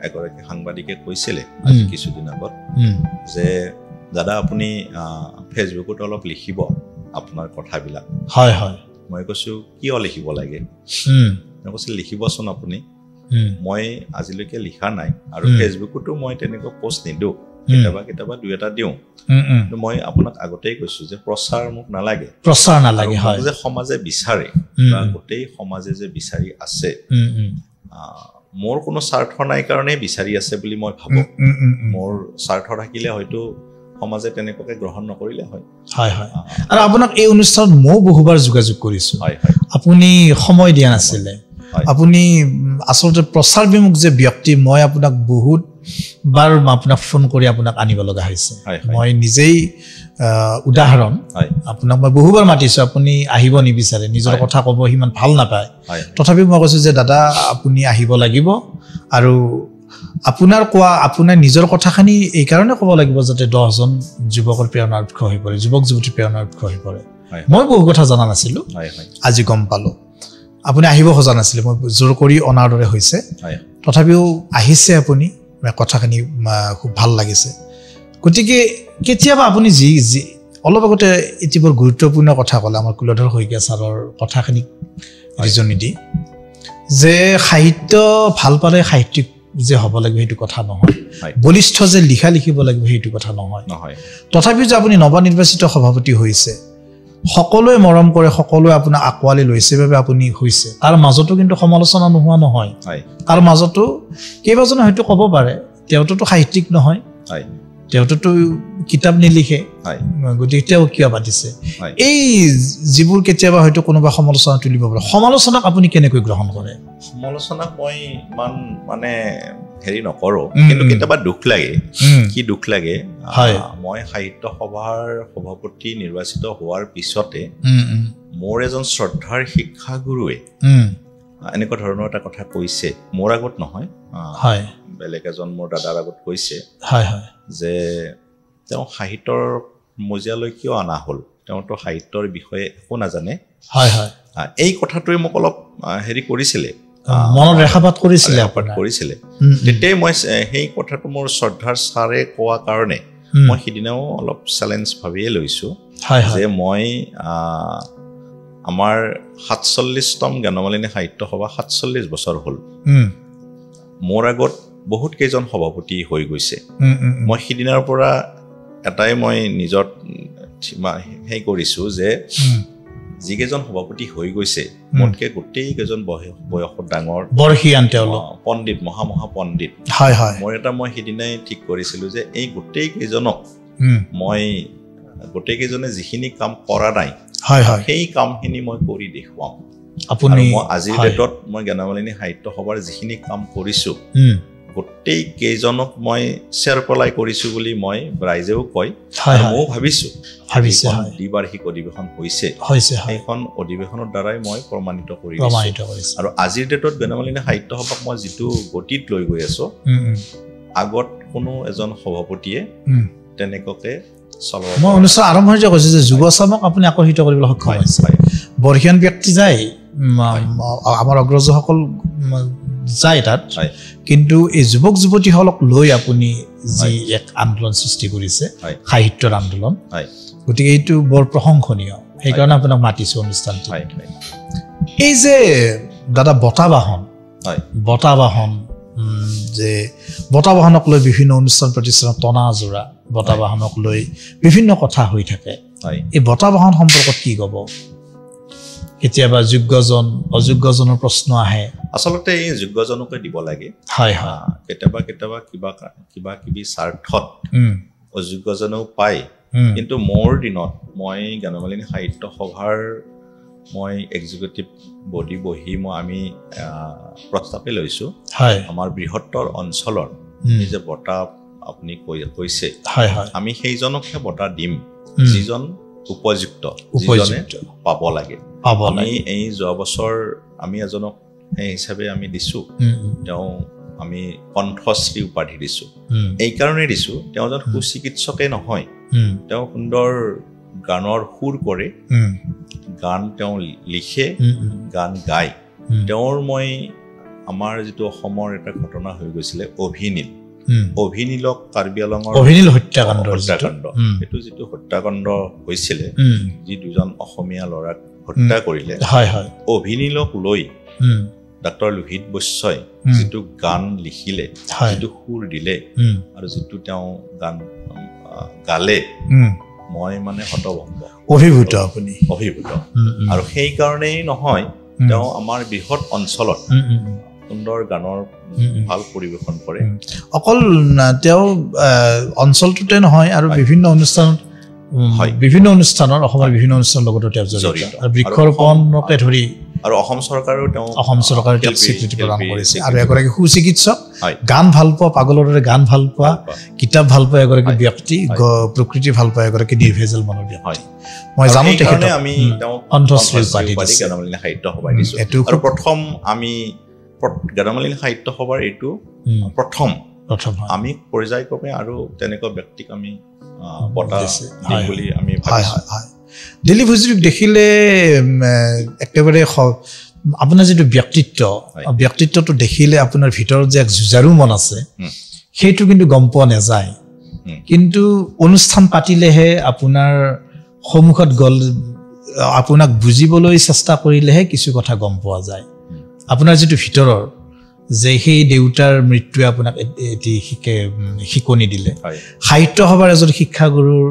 এগৰাকী সাংবাদিকে কৈছিলে আজি কিছুদিন আগত যে দাদা আপুনি ফেচবুকত অলপ লিখিব আপোনাৰ কথাবিলাক মই কৈছোঁ কিয় লিখিব লাগে মই কৈছোঁ লিখিবচোন আপুনি মই আজিলৈকে লিখা নাই আৰু ফেচবুকতো মই তেনেকৈ পোষ্ট নিদিওঁ কেতিয়াবা দুই এটা দিওঁ কিন্তু মই আপোনাক আগতেই কৈছোঁ যে প্ৰচাৰ মোক নালাগে যে সমাজে বিচাৰে বা গোটেই সমাজে যে বিচাৰি আছে মোৰ কোনো স্বাৰ্থ নাই কাৰণেই বিচাৰি আছে বুলি মই ভাবোঁ মোৰ স্বাৰ্থ থাকিলে হয়তো সমাজে তেনেকৈ গ্ৰহণ নকৰিলে হয় আৰু আপোনাক এই অনুষ্ঠানত মই বহুবাৰ যোগাযোগ কৰিছোঁ আপুনি সময় দিয়া নাছিলে আপুনি আচলতে প্ৰচাৰ বিমুখ যে ব্যক্তি মই আপোনাক বহুত বাৰ আপোনাক ফোন কৰি আপোনাক আনিব লগা হৈছে মই নিজেই উদাহৰণ আপোনাক মই বহুবাৰ মাতিছোঁ আপুনি আহিব নিবিচাৰে নিজৰ কথা ক'ব সিমান ভাল নাপায় তথাপিও মই কৈছোঁ যে দাদা আপুনি আহিব লাগিব আৰু আপোনাৰ কোৱা আপোনাৰ নিজৰ কথাখিনি এইকাৰণে ক'ব লাগিব যাতে 10জন যুৱকৰ প্ৰেৰণাৰ উৎস হৈ পৰে যুৱক যুৱতীৰ প্ৰেৰণাৰ উৎস হৈ পৰে মই বহু কথা জনা নাছিলোঁ আজি গম পালোঁ আপুনি আহিব খোজা নাছিলে মই জোৰ কৰি অনাৰ দৰে হৈছে তথাপিও আহিছে আপুনি কথাখিনি খুব ভাল লাগিছে গতিকে কেতিয়াবা আপুনি যি অলপ আগতে এটি বৰ গুৰুত্বপূৰ্ণ কথা ক'লে আমাৰ কুলধৰ শইকীয়া ছাৰৰ কথাখিনি ৰিজনি দি যে সাহিত্য ভাল পালে সাহিত্যিক যে হ'ব লাগিব সেইটো কথা নহয় বলিষ্ঠ যে লিখিব লাগিব সেইটো কথা নহয় তথাপিও যে আপুনি নৱনিৰ্বাচিত সভাপতি হৈছে সকলোৱে মৰম কৰে সকলোৱে আপোনাক আকোৱালি লৈছে বাবে আপুনি হৈছে তাৰ মাজতো কিন্তু সমালোচনা নোহোৱা নহয় তাৰ মাজতো কেইবাজনে হয়তো ক'ব পাৰে তেওঁতো সাহিত্যিক নহয় তেওঁতো কিতাপ নিলিখে গতিকে তেওঁ কিয় পাতিছে এই যিবোৰ কেতিয়াবা হয়তো কোনোবা সমালোচনা তুলিব পাৰে সমালোচনাক আপুনি কেনেকৈ গ্ৰহণ কৰে সমালোচনাক মই ইমান মানে হেৰি নকৰোঁ কিন্তু কেতিয়াবা দুখ লাগে কি দুখ লাগে মই সাহিত্য সভাৰ সভাপতি নিৰ্বাচিত হোৱাৰ পিছতে মোৰ এজন শ্ৰদ্ধাৰ শিক্ষাগুৰুৱে এনেকুৱা ধৰণৰ এটা কথা কৈছে মোৰ আগত নহয় বেলেগ এজন মোৰ দাদাৰ আগত কৈছে যে তেওঁ সাহিত্যৰ মজিয়ালৈ কিয় অনা হ'ল তেওঁতো সাহিত্যৰ বিষয়ে একো নাজানে এই কথাটোৱে মোক অলপ হেৰি কৰিছিলে মনত ৰেখাপাত কৰিছিলে তেতিয়াই মই সেই কথাটো মোৰ শ্ৰদ্ধাৰ ছাৰে কোৱা কাৰণে মই সিদিনাও অলপ চেলেঞ্জ ভাবিয়ে লৈছোঁ যে মই আমাৰ 47তম জ্ঞানমালিনী সাহিত্য সভা 47 বছৰ হ'ল মোৰ আগত বহুত কেইজন সভাপতি হৈ গৈছে মই সিদিনাৰ পৰা এটাই মই নিজৰ সেই কৰিছোঁ যে যিকেইজন সভাপতি হৈ গৈছে মোতকৈ গোটেইকেইজন বয়সত ডাঙৰ বৰ্ষীয়ান তেওঁলোক পণ্ডিত মহা পণ্ডিত মই সিদিনাই ঠিক কৰিছিলোঁ যে এই গোটেইকেইজনক মই গোটেইকেইজনে যিখিনি কাম কৰা নাই সেই কামখিনি মই কৰি দেখুৱাম আপুনি আজিৰ ডেটত মই জ্ঞানমালিনী সাহিত্য সভাৰ যিখিনি কাম কৰিছোঁ গোটেই কেইজনক মই শ্বেয়াৰ পলাই কৰিছোঁ বুলি মই ৰাইজেও কয় ময়ো ভাবিছোঁ দ্বিবাৰ্ষিক অধিৱেশন হৈছে সেইখন অধিৱেশনৰ দ্বাৰাই মই প্ৰমাণিত কৰিছোঁ আৰু আজিৰ ডেটত জ্ঞানমালিনী সাহিত্য সভাক মই যিটো গতিত লৈ গৈ আছোঁ আগত কোনো এজন সভাপতিয়ে তেনেকুৱাকৈ চলাব মই অনুষ্ঠান আৰম্ভ কৈছোঁ যে যুৱ চামক আপুনি আকৰ্ষিত কৰিবলৈ সক্ষম হৈছে বৰ্ষীয়ান ব্যক্তি যায় আমাৰ অগ্ৰজসকল যায় তাত হয় কিন্তু এই যুৱক যুৱতীসকলক লৈ আপুনি যি এক আন্দোলন সৃষ্টি কৰিছে হয় সাহিত্যৰ আন্দোলন হয় গতিকে এইটো বৰ প্ৰশংসনীয় সেইকাৰণে আপোনাক মাতিছোঁ অনুষ্ঠানটো হয় এই যে দাদা বঁটা বাহন হয় বঁটা বাহন যে বঁটা বাহনক লৈ বিভিন্ন অনুষ্ঠান প্ৰতিষ্ঠানত টনা জোৰা বঁটা বাহনক লৈ বিভিন্ন কথা হৈ থাকে হয় এই বঁটা বাহন সম্পৰ্কত কি ক'ব কেতিয়াবা যোগ্যজন অযোগ্যজনৰ প্ৰশ্ন আহে আচলতে এই যোগ্যজনকে দিব লাগে হয় হয় কেতিয়াবা কেতিয়াবা কিবা কিবি স্বাৰ্থত অযোগ্যজনেও পায় কিন্তু মোৰ দিনত মই জ্ঞানমালিনী সাহিত্য সভাৰ মই এক্সিকিউটিভ বডি বহি আমি প্ৰস্তাৱে লৈছোঁ হয় আমাৰ বৃহত্তৰ অঞ্চলৰ এই যে বঁটা আপুনি কৈছে হয় হয় আমি সেইজনকহে বঁটা দিম যিজন উপযুক্ত যিজনে পাব লাগে আমি এই যোৱা বছৰ আমি এজনক সেই হিচাপে আমি দিছোঁ তেওঁ আমি কণ্ঠশ্ৰী উপাধি দিছোঁ এইকাৰণে দিছোঁ তেওঁ এজন সুচিকিৎসকে নহয় তেওঁ সুন্দৰ গানৰ সুৰ কৰে গান তেওঁ লিখে গান গায় তেওঁৰ মই আমাৰ যিটো অসমৰ এটা ঘটনা হৈ গৈছিলে অভিনীলক কাৰ্বি আংলঙৰ অভিনীল হত্যাকাণ্ড সেইটো যিটো হত্যাকাণ্ড হৈছিলে যি দুজন অসমীয়া ল'ৰাক হত্যা কৰিলে অভিনীলক লৈ ডক্টৰ লোহিত বৈশ্যই যিটো গান লিখিলে যিটো সুৰ দিলে আৰু যিটো তেওঁ গান গালে মই মানে হতভম্ব অভিভূত আৰু সেইকাৰণেই নহয় তেওঁ আমাৰ বৃহৎ অঞ্চলত সুন্দৰ গানৰ ভাল পৰিৱেশন কৰে অকল তেওঁ অঞ্চলটোতে নহয় আৰু বিভিন্ন অনুষ্ঠানত বিভিন্ন অনুষ্ঠানৰ অসমৰ বিভিন্ন অনুষ্ঠানৰ লগতো তেওঁ জড়িত আৰু বৃক্ষৰোপণকে ধৰি আৰু অসম চৰকাৰেও তেওঁ স্বীকৃতি প্ৰদান কৰিছে আৰু এগৰাকী সুচিকিৎসক গান ভাল পোৱা পাগলৰ দৰে গান ভাল পোৱা কিতাপ ভাল পোৱা এগৰাকী ব্যক্তি প্ৰকৃতি ভাল পোৱা এগৰাকী নিৰ্ভেজাল মনৰ ব্যক্তি মই জানো তেখেতে আমি তেওঁ কণ্ঠশ্ৰী উপাধি জ্ঞানমালিনী সাহিত্য সভাই দিছোঁ আৰু প্ৰথম আমি জ্ঞানমালিনী সাহিত্য সভাৰ এইটো প্ৰথম আমি পৰ্যায়ক্ৰমে আৰু তেনেকুৱা ব্যক্তিক আমি বঁটা দিম বুলি আমি ভাবিছোঁ দিলীপ হুজুৰিক দেখিলে একেবাৰে আপোনাৰ যিটো ব্যক্তিত্বটো দেখিলে আপোনাৰ ভিতৰত যে এক যুঁজাৰু মন আছে সেইটো কিন্তু গম পোৱা নাযায় কিন্তু অনুষ্ঠান পাতিলেহে আপোনাৰ সন্মুখত গ'ল আপোনাক বুজিবলৈ চেষ্টা কৰিলেহে কিছু কথা গম পোৱা যায় আপোনাৰ যিটো ভিতৰৰ যে সেই দেউতাৰ মৃত্যুৱে আপোনাক এটি শিকনি দিলে সাহিত্য সভাৰ এজন শিক্ষাগুৰুৰ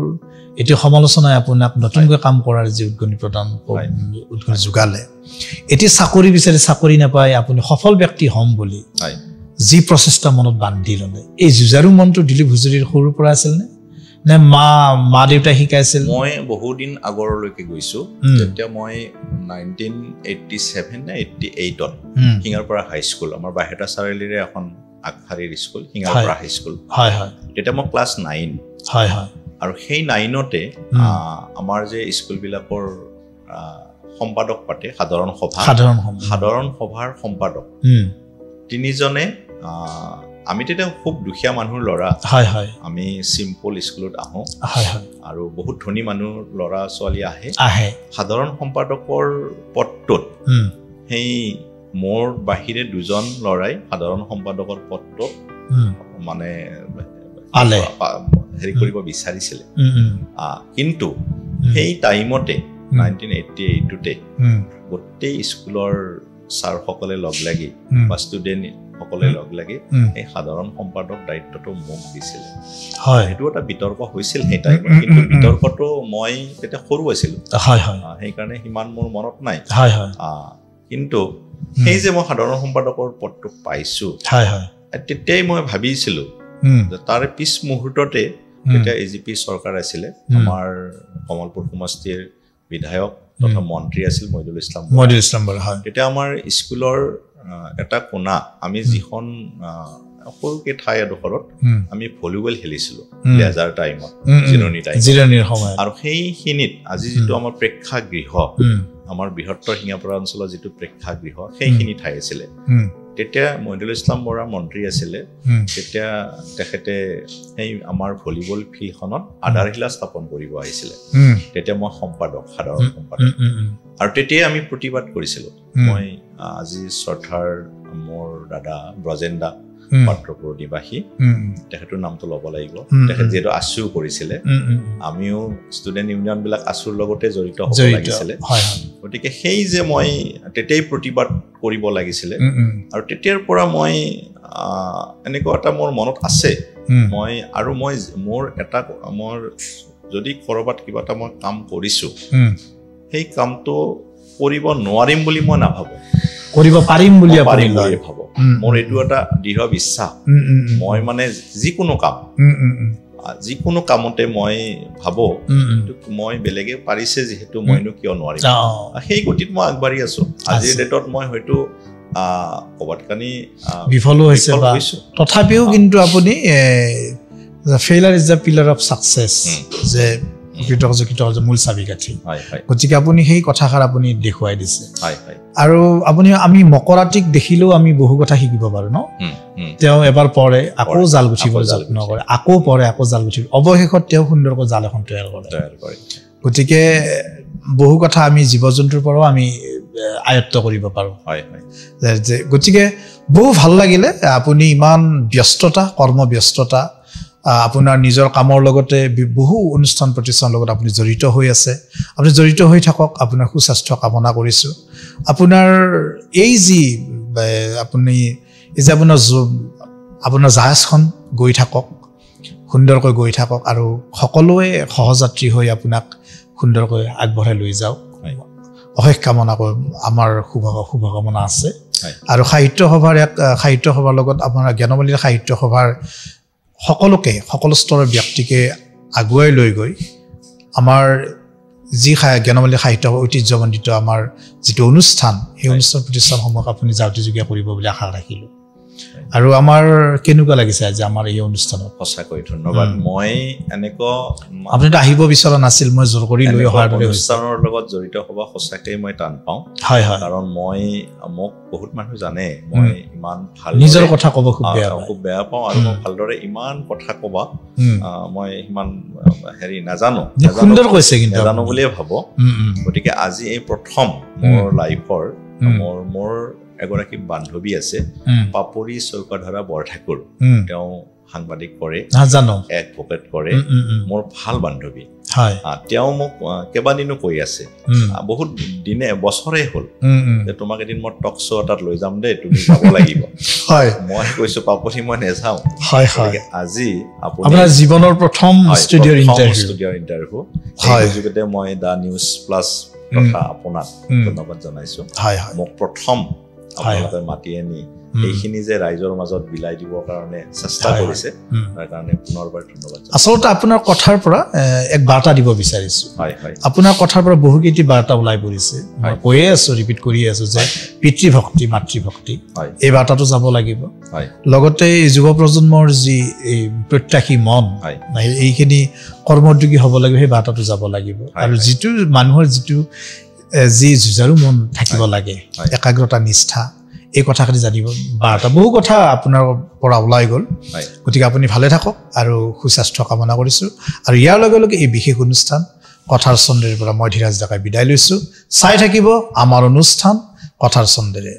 এটি সমালোচনাই আপোনাক নতুনকৈ কাম কৰাৰ যি উদ্গনি যোগালে এটি চাকৰি বিচাৰি চাকৰি নাপায় আপুনি সফল ব্যক্তি হ'ম বুলি যি প্ৰচেষ্টা মনত বান্ধি ল'লে এই যুঁজাৰু মনটো দিলীপ হুজুৰিৰ সৰুৰ পৰা আছিল নে মা দেউতাই শিকাইছিল মই বহুদিন আগৰলৈকে গৈছোঁ যেতিয়া মই 1987 নে 88ত সিঙাৰপাৰা হাইস্কুল আমাৰ বাহেটা চাৰিআলিৰে এখন আগশাৰীৰ স্কুল সিঙাৰপাৰা হাইস্কুল তেতিয়া মই ক্লাছ 9 আৰু সেই 9তে আমাৰ যে স্কুলবিলাকৰ সম্পাদক পাতে সাধাৰণ সভাৰ সম্পাদক তিনিজনে আমি তেতিয়া খুব দুখীয়া মানুহৰ ল'ৰা আমি চিম্পল স্কুলত আহোঁ আৰু বহুত ধনী মানুহৰ ল'ৰা ছোৱালী আহে সাধাৰণ সম্পাদকৰ পদটোত সেই মোৰ বাহিৰে দুজন ল'ৰাই সাধাৰণ সম্পাদকৰ পদটোত মানে হেৰি কৰিব বিচাৰিছিলে কিন্তু সেই টাইমতে 1988তে গোটেই স্কুলৰ ছাৰসকলে লগ লাগি বা ষ্টুডেণ্ট সকলে লগ লাগি এই সাধাৰণ সম্পাদক দায়িত্বটো মোক দিছিলে সেইটো এটা বিতৰ্ক হৈছিল সেই টাইমত কিন্তু বিতৰ্কটো মই তেতিয়া সৰু আছিলোঁ সেইকাৰণে সিমান মোৰ মনত নাই কিন্তু সেই যে মই সাধাৰণ সম্পাদকৰ পদটো পাইছোঁ তেতিয়াই মই ভাবিছিলোঁ যে তাৰে পিছ মুহূৰ্ততে তেতিয়া AGP চৰকাৰ আছিলে আমাৰ কমলপুৰ সমষ্টিৰ বিধায়ক তথা মন্ত্ৰী আছিল মইদুল ইছলাম তেতিয়া আমাৰ স্কুলৰ এটা কোণা আমি যিখন সৰুকে ঠাই এডোখৰত আমি ভলীবল খেলিছিলোঁ লেজাৰ টাইমত জিৰণিৰ সময়ত আৰু সেইখিনিত আজি যিটো আমাৰ প্ৰেক্ষাগৃহ আমাৰ বৃহত্তৰ সিঙাৰপাৰা অঞ্চলৰ যিটো প্ৰেক্ষাগৃহ সেইখিনি ঠাই আছিলে তেতিয়া মহিদুল ইছলাম বৰা মন্ত্ৰী আছিলে তেতিয়া তেখেতে সেই আমাৰ ভলিবল ফিল্ডখনত আধাৰশিলা স্থাপন কৰিব আহিছিলে তেতিয়া মই সম্পাদক সাধাৰণ সম্পাদক আৰু তেতিয়াই আমি প্ৰতিবাদ কৰিছিলোঁ মই আজি শ্ৰদ্ধাৰ মোৰ দাদা ব্ৰজেন্দা পাত্ৰপুৰ নিবাসী তেখেতৰ নামটো ল'ব লাগিব তেখেত যিহেতু আছু কৰিছিলে আমিও ষ্টুডেণ্ট ইউনিয়নবিলাক আছুৰ লগতে জড়িত হ'ব লাগিছিলে গতিকে সেই যে মই তেতিয়াই প্ৰতিবাদ কৰিব লাগিছিলে আৰু তেতিয়াৰ পৰা মই এনেকুৱা এটা মোৰ মনত আছে মই আৰু মই মোৰ এটা মোৰ যদি ক'ৰবাত কিবা এটা মই কাম কৰিছোঁ সেই কামটো কৰিব নোৱাৰিম বুলি মই নাভাবোঁ কৰিব পাৰিম বুলি ভাবোঁ মোৰ এইটো এটা দৃঢ় বিশ্বাস মই মানে যিকোনো কামতে মই ভাবোঁ মই বেলেগে পাৰিছে যিহেতু মইনো কিয় নোৱাৰিম সেই গতিত মই আগবাঢ়ি আছোঁ আজিৰ ডেটত মই হয়তো ক'ৰবাত কানি বিফলো হৈছে তথাপিও কিন্তু আপুনি failure is the pillar of success যে মূল চাবিকাঠি গতিকে আপুনি সেই কথাষাৰ আপুনি দেখুৱাই দিছে আৰু আপুনি আমি মকৰাটিক দেখিলেও আমি বহু কথা শিকিব পাৰো ন তেওঁ এবাৰ পৰে আকৌ জাল গুঠিবলৈ যত্ন কৰে আকৌ পৰে আকৌ জাল গুঠিব অৱশেষত তেওঁ সুন্দৰকৈ জাল এখন তৈয়াৰ কৰে গতিকে বহু কথা আমি জীৱ জন্তুৰ পৰাও আমি আয়ত্ত কৰিব পাৰোঁ গতিকে বহু ভাল লাগিলে আপুনি ইমান ব্যস্ততা কৰ্মব্যস্ততা আপোনাৰ নিজৰ কামৰ লগতে বহু অনুষ্ঠান প্ৰতিষ্ঠানৰ লগত আপুনি জড়িত হৈ আছে আপুনি জড়িত হৈ থাকক আপোনাৰ সুস্বাস্থ্য কামনা কৰিছোঁ আপোনাৰ এই যি আপুনি এই যে আপোনাৰ জাহাজখন গৈ থাকক সুন্দৰকৈ গৈ থাকক আৰু সকলোৱে সহযাত্ৰী হৈ আপোনাক সুন্দৰকৈ আগবঢ়াই লৈ যাওক অশেষ কামনা কৰোঁ আমাৰ শুভকামনা আছে আৰু সাহিত্য সভাৰ লগত আপোনাৰ জ্ঞানমন্দিৰ সাহিত্য সভাৰ সকলো স্তৰৰ ব্যক্তিকে আগুৱাই লৈ গৈ আমাৰ যি জ্ঞানমন্দিৰ সাহিত্য ঐতিহ্যমণ্ডিত আমাৰ যিটো অনুষ্ঠান সেই অনুষ্ঠান প্ৰতিষ্ঠানসমূহক আপুনি যাৱতীযোগীয়া কৰিব বুলি আশা ৰাখিলোঁ আৰু আমাৰ কেনেকুৱা লাগিছে আজি আমাৰ এই অনুষ্ঠানত সঁচাকৈ ধন্যবাদ মই এনেকুৱা আপুনিতো আহিব বিচৰা নাছিল মই জোৰ কৰি লৈ অহাৰ দৰে অনুষ্ঠানৰ লগত জড়িত হ'ব সঁচাকৈ মই টান পাওঁ কাৰণ মোক বহুত মানুহ জানে মই ইমান ভাল নিজৰ কথা ক'ব খুব বেয়া পাওঁ আৰু মই ভালদৰে ইমান কথা ক'বা মই ইমান নাজানো সুন্দৰ কৈছে কিন্তু নাজানো বুলিয়ে ভাবোঁ গতিকে আজি এই প্ৰথম মোৰ লাইফৰ মোৰ এগৰাকী বান্ধৱী আছে পাপৰি চৌকাধৰা বৰঠাকুৰ তেওঁ সাংবাদিক কৰে এডভোকেট কৰে মোৰ ভাল বান্ধৱী তেওঁ মোক কেইবাদিনো কৈ আছে বহুত দিনে বছৰে হ'ল যে তোমাক এদিন মই টক শ্ব' এটাত লৈ যাম দেই তুমি যাব লাগিব মই কৈছোঁ পাপৰি মই নেযাওঁ আজি আপোনাৰ জীৱনৰ প্ৰথম ষ্টুডিঅ'ৰ ইণ্টাৰভিউ সেই যোগেতে মই দ্য নিউজ প্লাছ তথা আপোনাক ধন্যবাদ জনাইছোঁ মোক প্ৰথম আপোনালোকে মাতি আনি এইখিনি যে ৰাইজৰ মাজত বিলাই দিবৰ কাৰণে চেষ্টা কৰিছে তাৰ কাৰণে পুনৰবাৰ ধন্যবাদ আচলতে আপোনাৰ কথাৰ পৰা এক বাৰ্তা দিব বিচাৰিছোঁ আপোনাৰ কথাৰ পৰা বহুকেইটি বাৰ্তা ওলাই পৰিছে মই কৈয়ে আছোঁ ৰিপিট কৰিয়ে আছোঁ যে পিতৃভক্তি মাতৃভক্তি এই বাৰ্তাটো যাব লাগিব লগতে যুৱ প্ৰজন্মৰ যি প্ৰত্যাশী মন এইখিনি কৰ্মোদ্যোগী হ'ব লাগিব সেই বাৰ্তাটো যাব লাগিব আৰু যিটো মানুহৰ যি যুঁজাৰু মন থাকিব লাগে একাগ্ৰতা নিষ্ঠা এই কথাখিনি জানিব বাৰ্তা বহু কথা আপোনাৰ পৰা ওলাই গ'ল গতিকে আপুনি ভালে থাকক আৰু সুস্বাস্থ্য কামনা কৰিছোঁ আৰু ইয়াৰ লগে লগে এই বিশেষ অনুষ্ঠান কথাৰ চন্দ্ৰেৰ পৰা মই ধীৰাজ ডেকাই বিদায় লৈছোঁ চাই থাকিব আমাৰ অনুষ্ঠান কথাৰ চন্দ্ৰেৰে